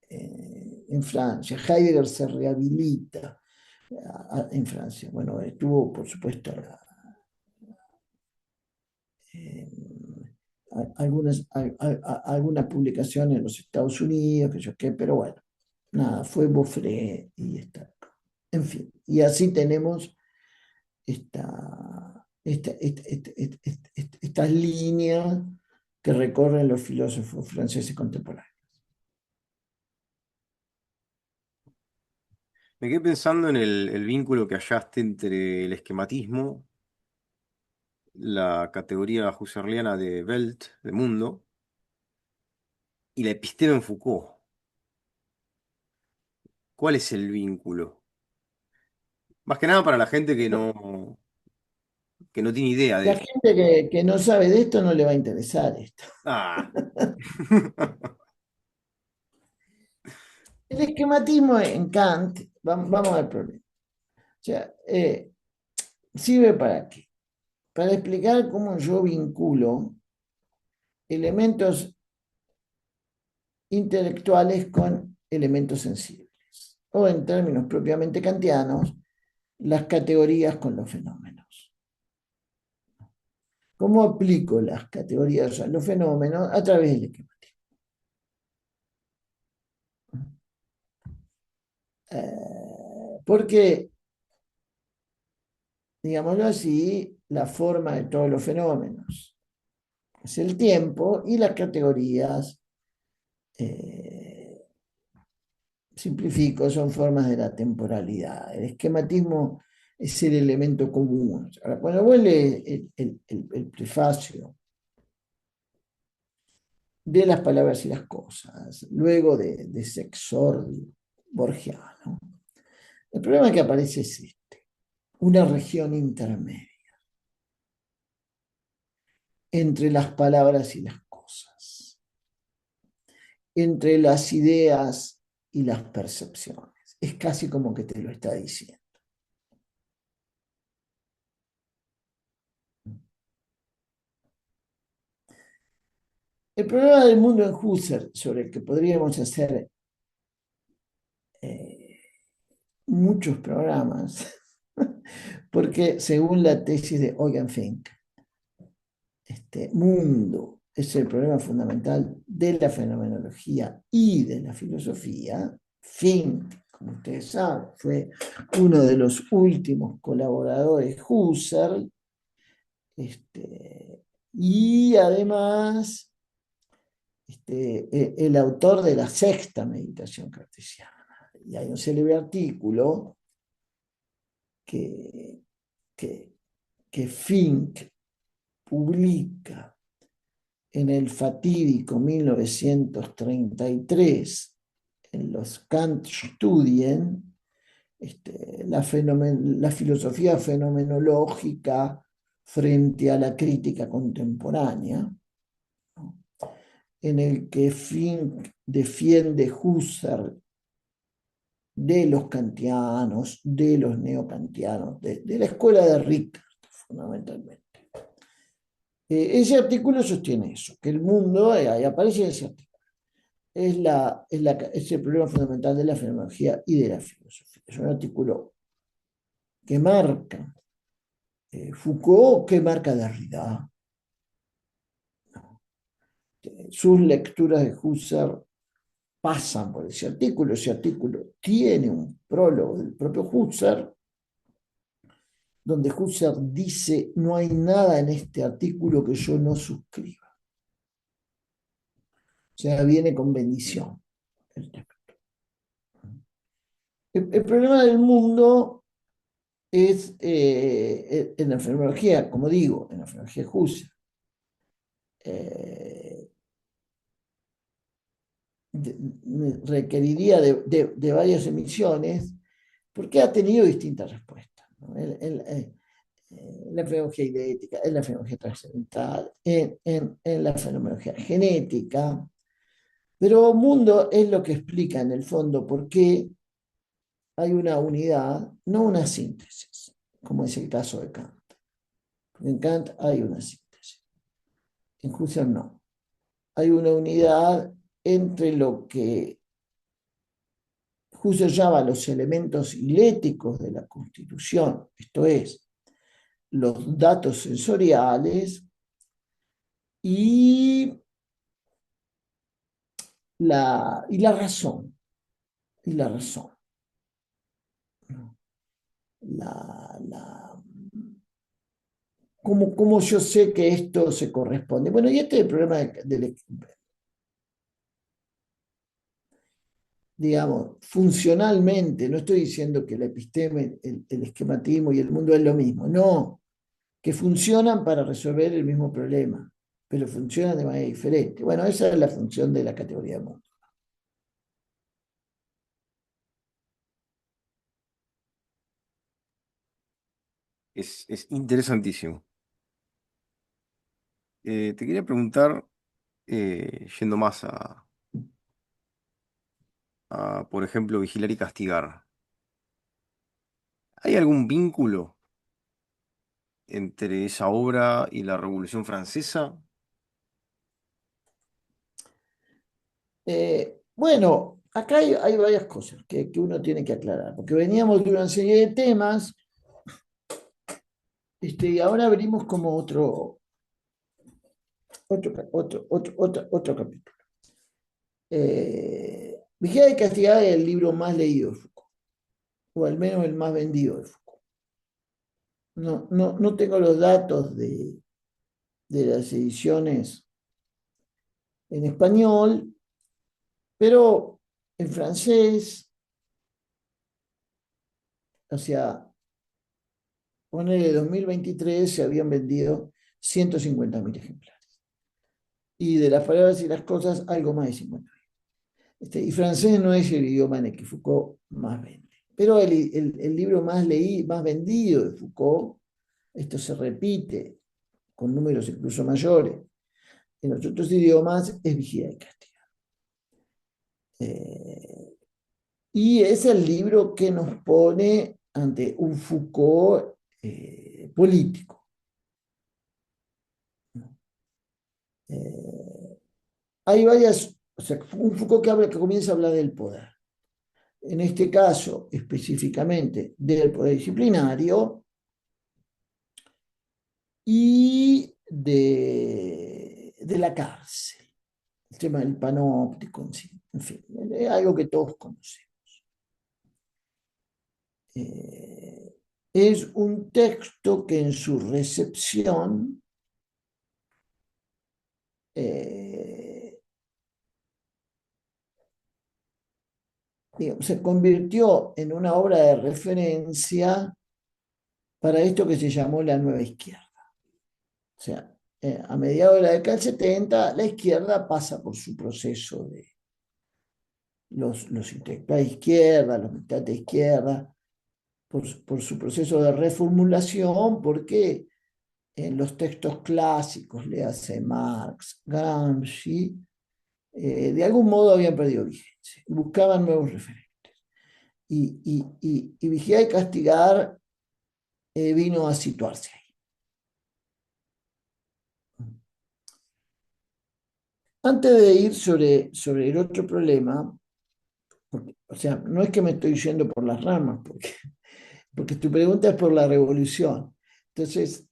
en Francia. Heidegger se rehabilita en Francia. Bueno, estuvo, por supuesto, eh, algunas publicaciones en los Estados Unidos, que yo qué, pero bueno, nada, fue Beaufret y está. En fin, y así tenemos estas líneas que recorren los filósofos franceses contemporáneos. Me quedé pensando en el vínculo que hallaste entre el esquematismo, la categoría husserliana de Welt, de mundo, y la epistema en Foucault. ¿Cuál es el vínculo? Más que nada para la gente que no tiene idea de La esto. gente que no sabe de esto no le va a interesar esto. Ah. El esquematismo en Kant, vamos al problema. O sea, ¿sirve para qué? Para explicar cómo yo vinculo elementos intelectuales con elementos sensibles. O en términos propiamente kantianos, las categorías con los fenómenos. ¿Cómo aplico las categorías a los fenómenos? A través del esquematismo. Porque, digámoslo así, la forma de todos los fenómenos es el tiempo y las categorías simplifico, son formas de la temporalidad. El esquematismo es el elemento común. Ahora, cuando vos lees el prefacio de las palabras y las cosas, luego de ese exordio borgiano, el problema que aparece es este, una región intermedia entre las palabras y las cosas, entre las ideas y las percepciones. Es casi como que te lo está diciendo. El problema del mundo en Husserl, sobre el que podríamos hacer eh, muchos programas, porque según la tesis de Eugen Fink, este mundo es el problema fundamental de la fenomenología y de la filosofía. Fink, como ustedes saben, fue uno de los últimos colaboradores de Husserl, y además el autor de la sexta meditación cartesiana. Y hay un célebre artículo que, que, que Fink publica en el fatídico 1933 en los Kant-Studien, la filosofía fenomenológica frente a la crítica contemporánea, ¿no? En el que Fink defiende Husserl de los kantianos, de los neokantianos, de la escuela de Rickert, fundamentalmente. Ese artículo sostiene eso, que el mundo, ahí aparece ese artículo, es el problema fundamental de la fenomenología y de la filosofía. Es un artículo que marca Foucault, que marca Derrida. Sus lecturas de Husserl pasan por ese artículo tiene un prólogo del propio Husserl, donde Husserl dice, no hay nada en este artículo que yo no suscriba. O sea, viene con bendición. El problema del mundo es en la fenomenología, como digo, en la fenomenología de Husserl, eh, requeriría de varias emisiones porque ha tenido distintas respuestas, ¿no? La fenomenología idética, en la fenomenología trascendental, en la fenomenología genética, pero mundo es lo que explica en el fondo por qué hay una unidad, no una síntesis, como es el caso de Kant. En Kant hay una síntesis, en Husserl no. Hay una unidad entre lo que Husserl llama los elementos iléticos de la constitución, esto es, los datos sensoriales y la razón. Y la razón. La, la, ¿cómo yo sé que esto se corresponde? Bueno, y este es el problema digamos, funcionalmente, no estoy diciendo que la episteme, el esquematismo y el mundo es lo mismo, no, que funcionan para resolver el mismo problema, pero funcionan de manera diferente. Bueno, esa es la función de la categoría de mundo. Es interesantísimo. Te quería preguntar, yendo más por ejemplo, vigilar y castigar. ¿Hay algún vínculo entre esa obra y la Revolución Francesa? Bueno, acá hay varias cosas que uno tiene que aclarar, porque veníamos de una serie de temas, y ahora abrimos como otro capítulo. Vigilar y castigar es el libro más leído de Foucault, o al menos el más vendido de Foucault. No tengo los datos de las ediciones en español, pero en francés, o sea, ponele 2023 se habían vendido 150.000 ejemplares. Y de las palabras y las cosas, algo más de 50.000. Y francés no es el idioma en el que Foucault más vende. Pero el libro más vendido de Foucault, esto se repite con números incluso mayores en los otros idiomas, es Vigía y Castigo. Y es el libro que nos pone ante un Foucault político. Eh, Hay varias, o sea, un Foucault que comienza a hablar del poder. En este caso, específicamente del poder disciplinario y de la cárcel, el tema del panóptico en sí, en fin, es algo que todos conocemos. Es un texto que en su recepción se convirtió en una obra de referencia para esto que se llamó la nueva izquierda. O sea, a mediados de la década del 70, la izquierda pasa por su proceso de los intelectuales de izquierda, los militantes de izquierda, por su proceso de reformulación, porque en los textos clásicos, le hace Marx, Gramsci, de algún modo habían perdido vigencia, buscaban nuevos referentes. Y Vigilar y Castigar vino a situarse ahí. Antes de ir sobre el otro problema, porque, o sea, no es que me estoy yendo por las ramas, porque tu pregunta es por la revolución. Entonces,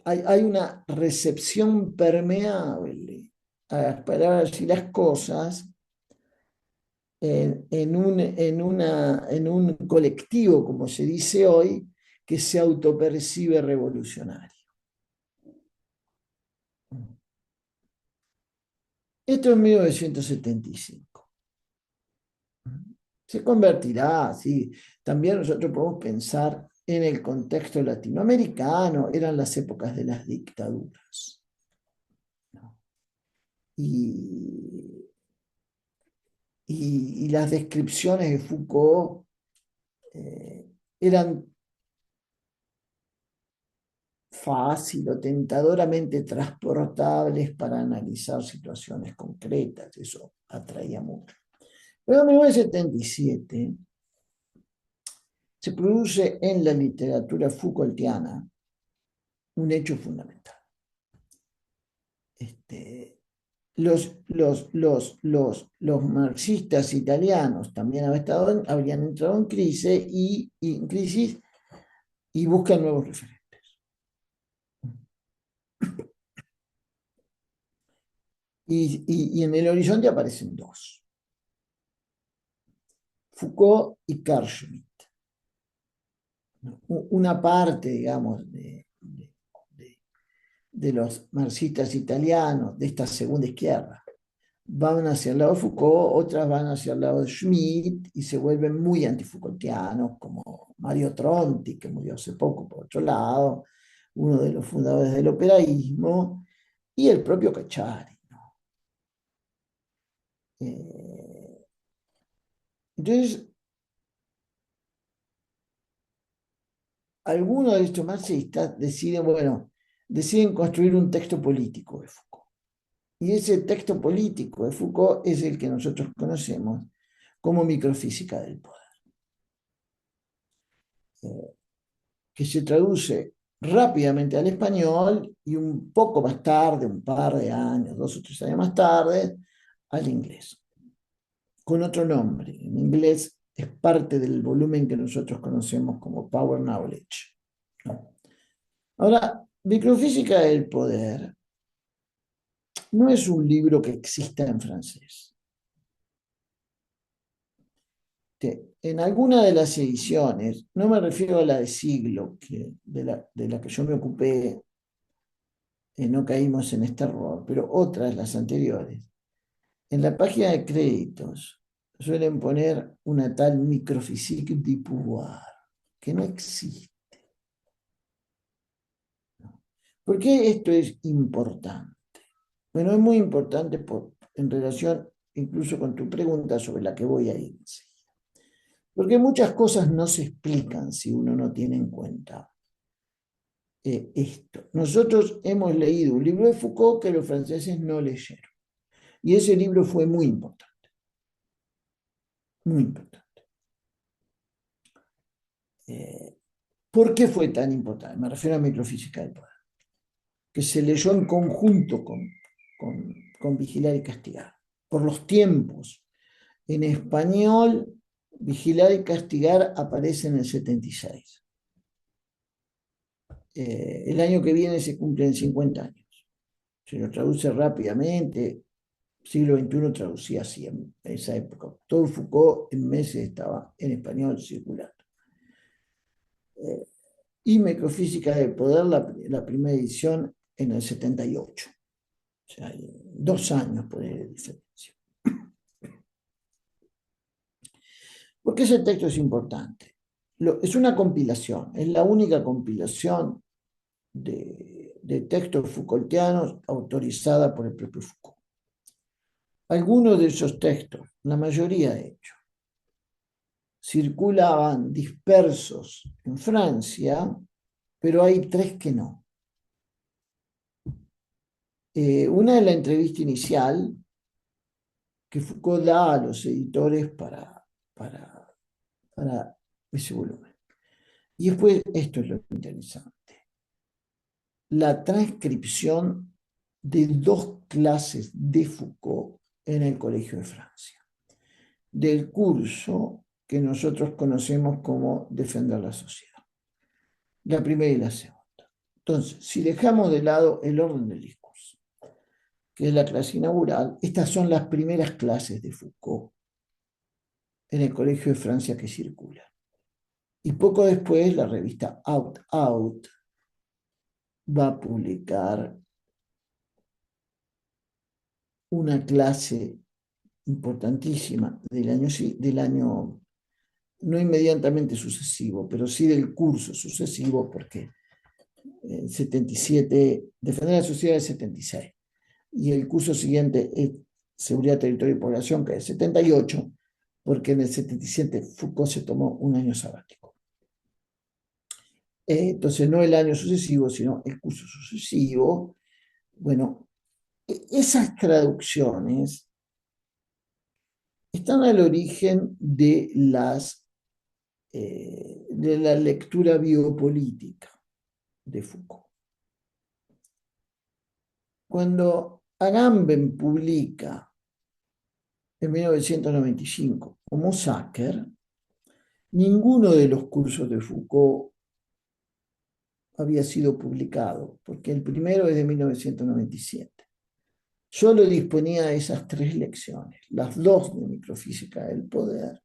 hay una recepción permeable a las palabras y las cosas en un colectivo, como se dice hoy, que se autopercibe revolucionario. Esto es 1975. Se convertirá, sí. También nosotros podemos pensar en el contexto latinoamericano, eran las épocas de las dictaduras. ¿No? Y las descripciones de Foucault eran fácil o tentadoramente transportables para analizar situaciones concretas. Eso atraía mucho. Pero en 1977 se produce en la literatura Foucaultiana un hecho fundamental. Los marxistas italianos también habrían entrado en crisis y buscan nuevos referentes. Y en el horizonte aparecen dos, Foucault y Carl Schmitt. Una parte, digamos, de los marxistas italianos, de esta segunda izquierda, van hacia el lado de Foucault, otras van hacia el lado de Schmitt y se vuelven muy antifoucaultianos, como Mario Tronti, que murió hace poco, por otro lado, uno de los fundadores del operaísmo, y el propio Cacciari. ¿No? Entonces, algunos de estos marxistas deciden construir un texto político de Foucault. Y ese texto político de Foucault es el que nosotros conocemos como microfísica del poder, que se traduce rápidamente al español y un poco más tarde, un par de años, 2 o 3 años más tarde, al inglés, con otro nombre. En inglés es parte del volumen que nosotros conocemos como Power Knowledge. ¿No? Ahora, microfísica del poder no es un libro que exista en francés. En alguna de las ediciones, no me refiero a la de siglo, de la que yo me ocupé, no caímos en este error, pero otras, las anteriores, en la página de créditos, suelen poner una tal microphysique du pouvoir, que no existe. ¿Por qué esto es importante? Bueno, es muy importante en relación incluso con tu pregunta sobre la que voy a ir. Porque muchas cosas no se explican si uno no tiene en cuenta esto. Nosotros hemos leído un libro de Foucault que los franceses no leyeron. Y ese libro fue muy importante, muy importante. ¿Por qué fue tan importante? Me refiero a Microfísica del Poder, que se leyó en conjunto con Vigilar y Castigar, por los tiempos. En español, Vigilar y Castigar aparece en el 76. El año que viene se cumplen 50 años. Se lo traduce rápidamente. Siglo XXI traducía así en esa época. Todo Foucault en meses estaba en español circulando. Y Microfísica del Poder, la primera edición en el 78. O sea, hay 2 años por ahí de diferencia. ¿Por qué ese texto es importante? Es una compilación, es la única compilación de textos Foucaultianos autorizada por el propio Foucault. Algunos de esos textos, la mayoría de hecho, circulaban dispersos en Francia, pero hay 3 que no. Una es la entrevista inicial que Foucault da a los editores para ese volumen. Y después, esto es lo interesante, la transcripción de 2 clases de Foucault en el Colegio de Francia, del curso que nosotros conocemos como Defender la Sociedad, la primera y la segunda. Entonces, si dejamos de lado el orden del discurso, que es la clase inaugural, estas son las primeras clases de Foucault en el Colegio de Francia que circulan. Y poco después la revista Out Out va a publicar una clase importantísima del año no inmediatamente sucesivo, pero sí del curso sucesivo, porque el 77, Defender la Sociedad es 76, y el curso siguiente es Seguridad, Territorio y Población, que es 78, porque en el 77 Foucault se tomó un año sabático. Entonces, no el año sucesivo, sino el curso sucesivo. Bueno, esas traducciones están al origen de la lectura biopolítica de Foucault. Cuando Agamben publica en 1995 Homo Sacer, ninguno de los cursos de Foucault había sido publicado, porque el primero es de 1997. Solo disponía de esas 3 lecciones, las 2 de Microfísica del Poder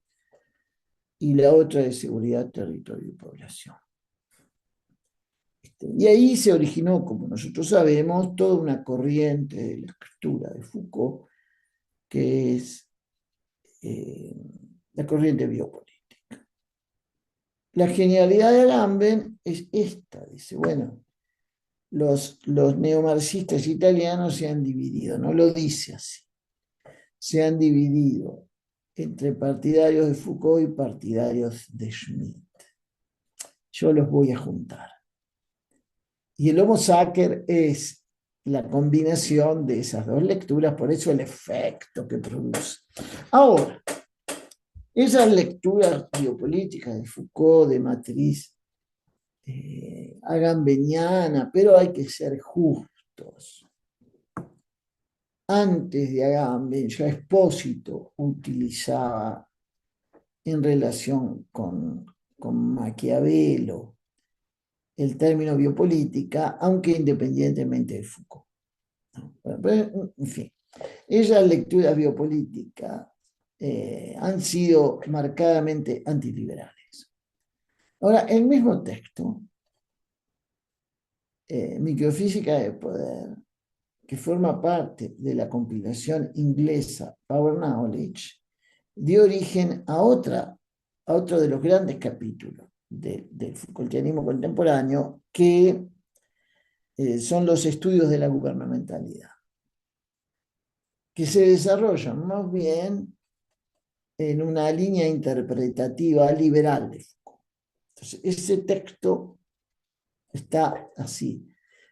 y la otra de Seguridad, Territorio y Población. Y ahí se originó, como nosotros sabemos, toda una corriente de la escritura de Foucault, que es la corriente biopolítica. La genialidad de Agamben es esta, dice, bueno, los neomarxistas italianos se han dividido, no lo dice así, se han dividido entre partidarios de Foucault y partidarios de Schmitt. Yo los voy a juntar. Y el Homo Sacer es la combinación de esas 2 lecturas, por eso el efecto que produce. Ahora, esas lecturas biopolíticas de Foucault, de matriz agambeniana, pero hay que ser justos. Antes de Agamben, ya Espósito utilizaba en relación con Maquiavelo el término biopolítica, aunque independientemente de Foucault. En fin, esas lecturas biopolíticas han sido marcadamente antiliberales. Ahora, el mismo texto, Microfísica del Poder, que forma parte de la compilación inglesa Power Knowledge, dio origen a otro de los grandes capítulos del Foucaultianismo contemporáneo, que son los estudios de la gubernamentalidad, que se desarrollan más bien en una línea interpretativa liberal de Foucault. Entonces, ese texto está así.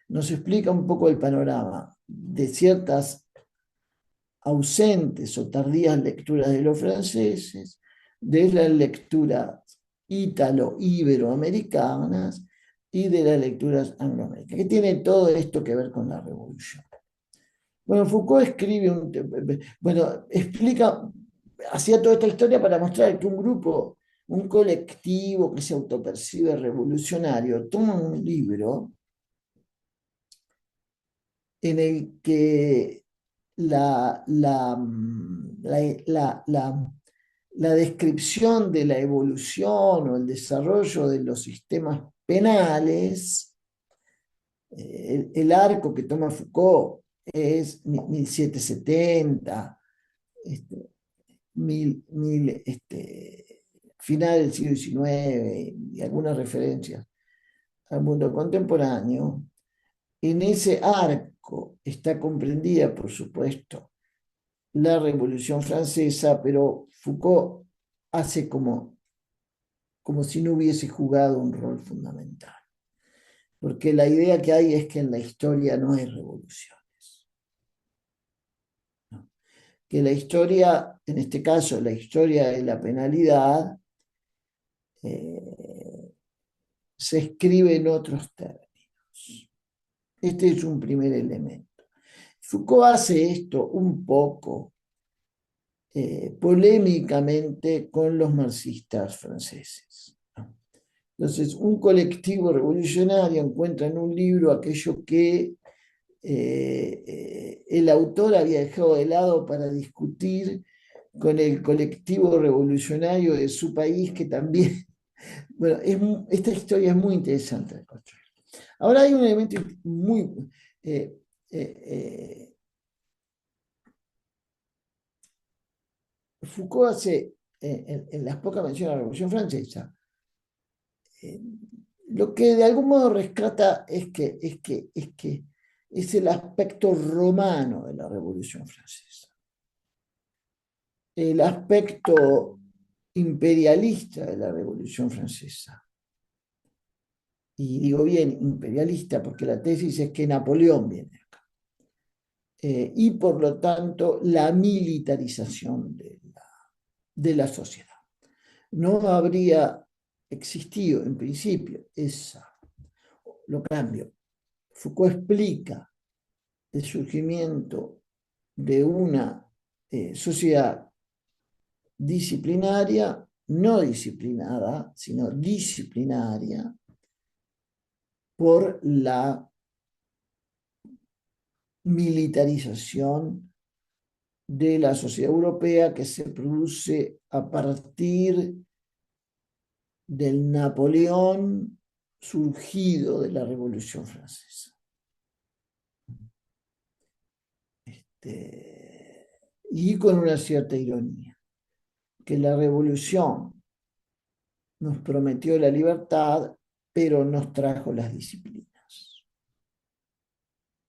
Nos explica un poco el panorama de ciertas ausentes o tardías lecturas de los franceses, de las lecturas ítalo-iberoamericanas y de las lecturas angloamericanas, que tiene todo esto que ver con la revolución. Bueno, Foucault escribe bueno, explica, hacía toda esta historia para mostrar que un grupo, un colectivo que se autopercibe revolucionario, toma un libro en el que la descripción de la evolución o el desarrollo de los sistemas penales, el arco que toma Foucault es 1770, final del siglo XIX y algunas referencias al mundo contemporáneo. En ese arco está comprendida, por supuesto, la Revolución Francesa, pero Foucault hace como si no hubiese jugado un rol fundamental. Porque la idea que hay es que en la historia no hay revoluciones, ¿no? Que la historia, en este caso la historia de la penalidad, se escribe en otros términos. Este es un primer elemento. Foucault hace esto un poco polémicamente con los marxistas franceses, ¿no? Entonces, un colectivo revolucionario encuentra en un libro aquello que el autor había dejado de lado para discutir con el colectivo revolucionario de su país, que también, bueno, esta historia es muy interesante de construir. Ahora hay un elemento muy... Eh, eh, Foucault hace, en las pocas menciones a la Revolución Francesa, eh, lo que de algún modo rescata es el aspecto romano de la Revolución Francesa, el aspecto imperialista de la Revolución Francesa. Y digo bien imperialista porque la tesis es que Napoleón viene acá. Y por lo tanto la militarización de la sociedad. No habría existido en principio esa, lo cambio. Foucault explica el surgimiento de una sociedad disciplinaria, no disciplinada, sino disciplinaria, por la militarización de la sociedad europea que se produce a partir del Napoleón surgido de la Revolución Francesa. Y con una cierta ironía, que la revolución nos prometió la libertad, pero nos trajo las disciplinas.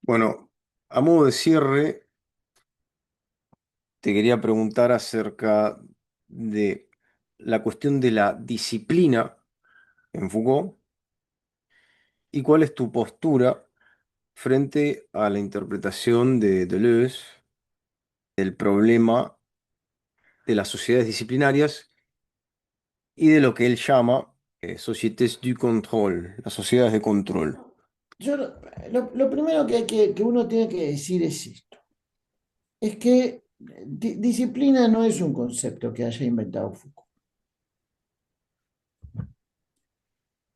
Bueno, a modo de cierre, te quería preguntar acerca de la cuestión de la disciplina en Foucault y cuál es tu postura frente a la interpretación de Deleuze del problema de las sociedades disciplinarias y de lo que él llama sociétés du contrôle, las sociedades de control. Yo, lo primero que uno tiene que decir es esto, es que disciplina no es un concepto que haya inventado Foucault.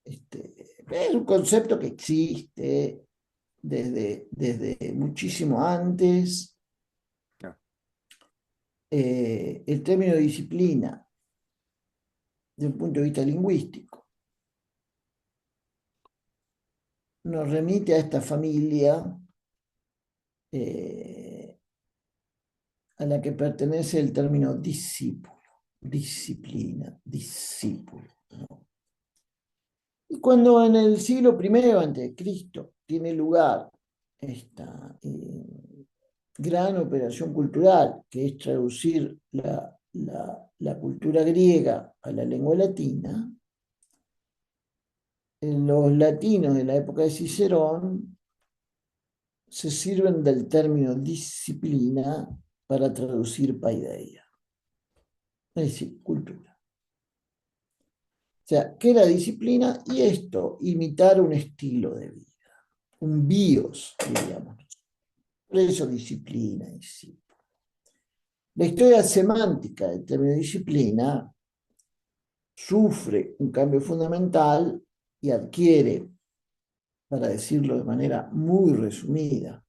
Es un concepto que existe desde muchísimo antes. Ya. El término disciplina, desde un punto de vista lingüístico, nos remite a esta familia a la que pertenece el término discípulo. disciplina, discípulo, ¿no? Y cuando en el siglo primero antes de Cristo tiene lugar esta gran operación cultural, que es traducir la cultura griega a la lengua latina, los latinos de la época de Cicerón se sirven del término disciplina para traducir paideia, es decir, cultura. O sea, ¿qué era disciplina? Y esto, imitar un estilo de vida, un bios, diríamos. Por eso disciplina, sí. La historia semántica del término disciplina sufre un cambio fundamental y adquiere, para decirlo de manera muy resumida,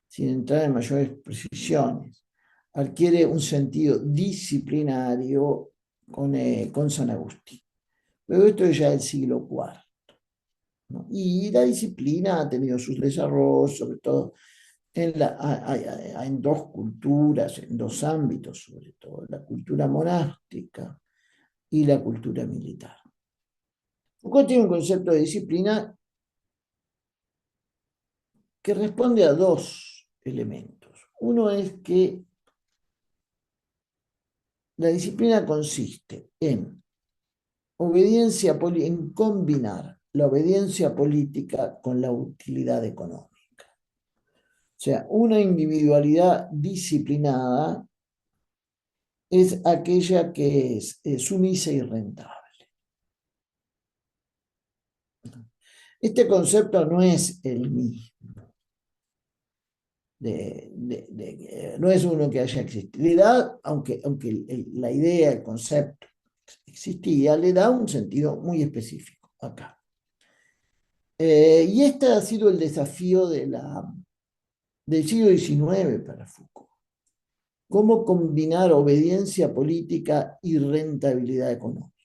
sin entrar en mayores precisiones, adquiere un sentido disciplinario con San Agustín. Pero esto es ya del siglo IV, ¿no? Y la disciplina ha tenido sus desarrollos, sobre todo en dos culturas, en dos ámbitos sobre todo, la cultura monástica y la cultura militar. Foucault tiene un concepto de disciplina que responde a dos elementos. Uno es que la disciplina consiste en combinar la obediencia política con la utilidad económica. O sea, una individualidad disciplinada es aquella que es sumisa y rentable. Este concepto no es el mismo, no es uno que haya existido. Le da, aunque la idea, el concepto existía, le da un sentido muy específico acá. Y este ha sido el desafío del siglo XIX para Foucault. ¿Cómo combinar obediencia política y rentabilidad económica?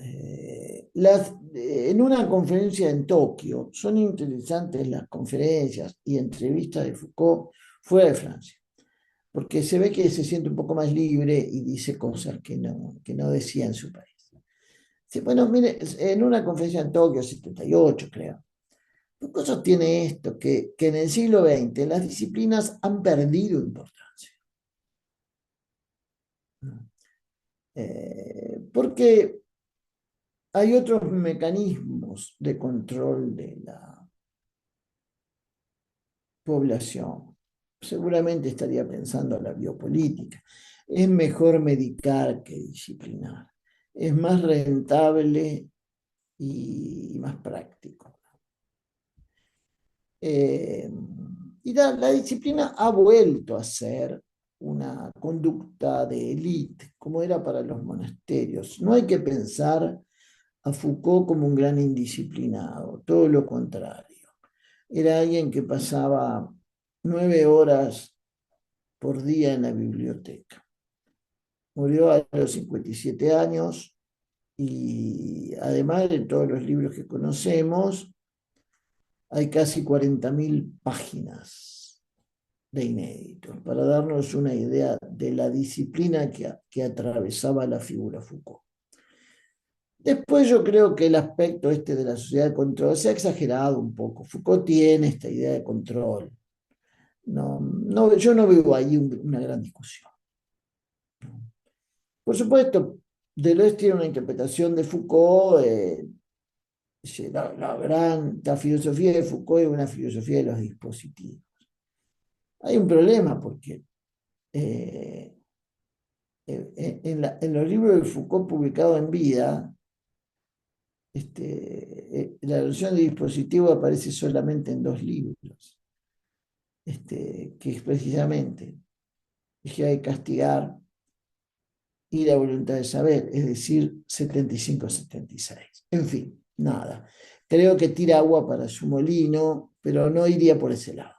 En una conferencia en Tokio, son interesantes las conferencias y entrevistas de Foucault fuera de Francia, porque se ve que se siente un poco más libre y dice cosas que no decía en su país. Dice, bueno, mire, en una conferencia en Tokio, 78 creo, Foucault sostiene esto, que en el siglo XX las disciplinas han perdido importancia. Porque hay otros mecanismos de control de la población. Seguramente estaría pensando en la biopolítica. Es mejor medicar que disciplinar. Es más rentable y más práctico. Y la disciplina ha vuelto a ser una conducta de élite, como era para los monasterios. No hay que pensar a Foucault como un gran indisciplinado, todo lo contrario. Era alguien que pasaba 9 horas por día en la biblioteca. Murió a los 57 años y además de todos los libros que conocemos, hay casi 40.000 páginas de inéditos, para darnos una idea de la disciplina que atravesaba la figura Foucault. Después yo creo que el aspecto este de la sociedad de control se ha exagerado un poco. Foucault tiene esta idea de control. Yo no veo ahí una gran discusión. Por supuesto, Deleuze tiene una interpretación de Foucault. La filosofía de Foucault es una filosofía de los dispositivos. Hay un problema porque eh, en los libros de Foucault publicados en vida, la noción de dispositivo aparece solamente en 2 libros, que es precisamente Vigía de castigar y la voluntad de saber, es decir, 75-76. En fin, nada. Creo que tira agua para su molino, pero no iría por ese lado.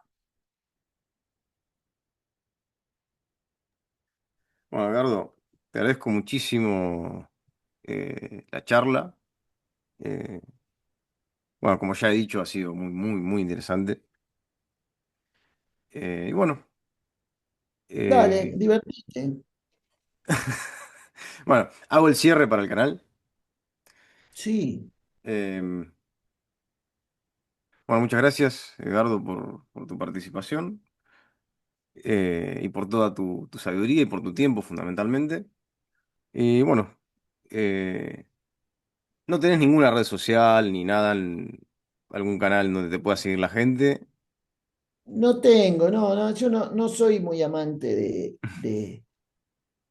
Bueno, Edgardo, te agradezco muchísimo la charla. Eh, bueno, como ya he dicho, ha sido muy, muy, muy interesante. Y bueno, Dale, Eh, divertite. bueno, hago el cierre para el canal. Sí. Em, bueno, muchas gracias, Edgardo, por tu participación y por toda tu sabiduría y por tu tiempo, fundamentalmente. Y bueno, eh, no tenés ninguna red social ni nada, algún canal donde te pueda seguir la gente. No tengo, no, yo no soy muy amante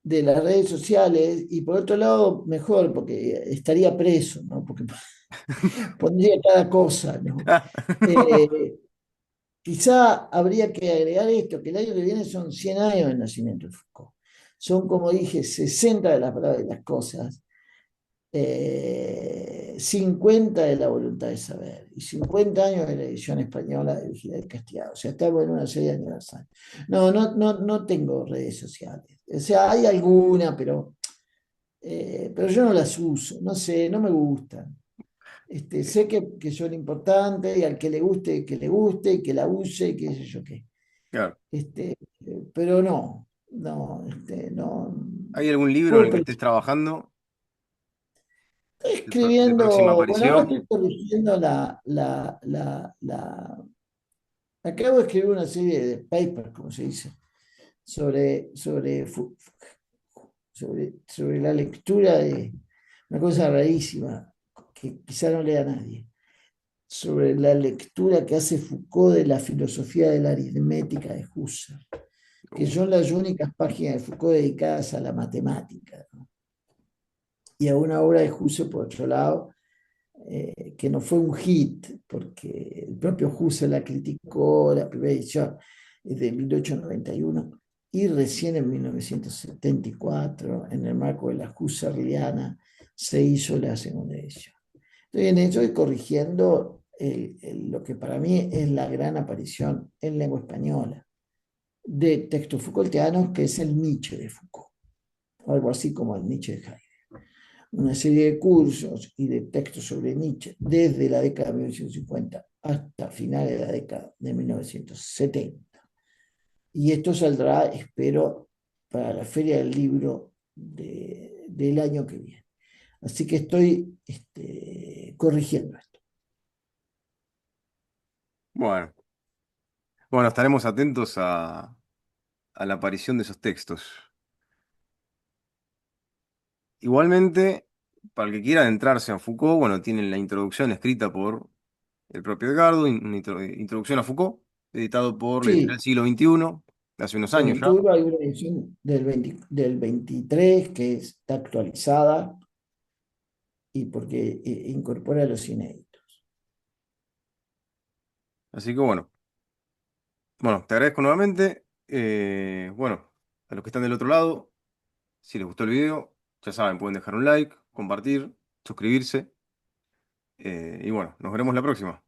de las redes sociales y por otro lado, mejor, porque estaría preso, ¿no? Porque pondría cada cosa, ¿no? Eh, Quizá habría que agregar esto, que el año que viene son 100 años del nacimiento de Foucault. Son, como dije, 60 de las palabras y las cosas, 50 de la voluntad de saber y 50 años de la edición española de Vigila y Castigado. O sea, estamos en una serie aniversaria. No tengo redes sociales. O sea, hay alguna, pero yo no las uso. No sé, no me gustan. Sé que son importantes y al que le guste y que la use y qué sé yo qué. Claro. Pero no. ¿Hay algún libro en Puedo el que estés trabajando Estoy de próxima escribiendo, bueno, ahora aparición? estoy corrigiendo acabo de escribir una serie de papers, como se dice, sobre la lectura de una cosa rarísima que quizá no lea nadie, sobre la lectura que hace Foucault de la filosofía de la aritmética de Husserl, que Uh, son las únicas páginas de Foucault dedicadas a la matemática, ¿no? Y a una obra de Husserl, por otro lado, que no fue un hit, porque el propio Husserl la criticó, la primera edición es de 1891, y recién en 1974, en el marco de la Husserliana, se hizo la segunda edición. Estoy en ello y corrigiendo lo que para mí es la gran aparición en lengua española de textos Foucaultianos, que es el Nietzsche de Foucault, o algo así como el Nietzsche de Heidegger, una serie de cursos y de textos sobre Nietzsche desde la década de 1950 hasta finales de la década de 1970. Y esto saldrá, espero, para la Feria del Libro del año que viene. Así que estoy corrigiendo esto. bueno, bueno, estaremos atentos a la aparición de esos textos. Igualmente, para el que quiera adentrarse a Foucault, bueno, tienen la introducción escrita por el propio Edgardo, una introducción a Foucault, editado por la editorial Sí, Siglo XXI, hace unos en años ya. YouTube hay una edición del 23 que está actualizada y porque incorpora los inéditos. Así que bueno, te agradezco nuevamente. Bueno, a los que están del otro lado, si les gustó el video, ya saben, pueden dejar un like, compartir, suscribirse. Y bueno, nos veremos la próxima.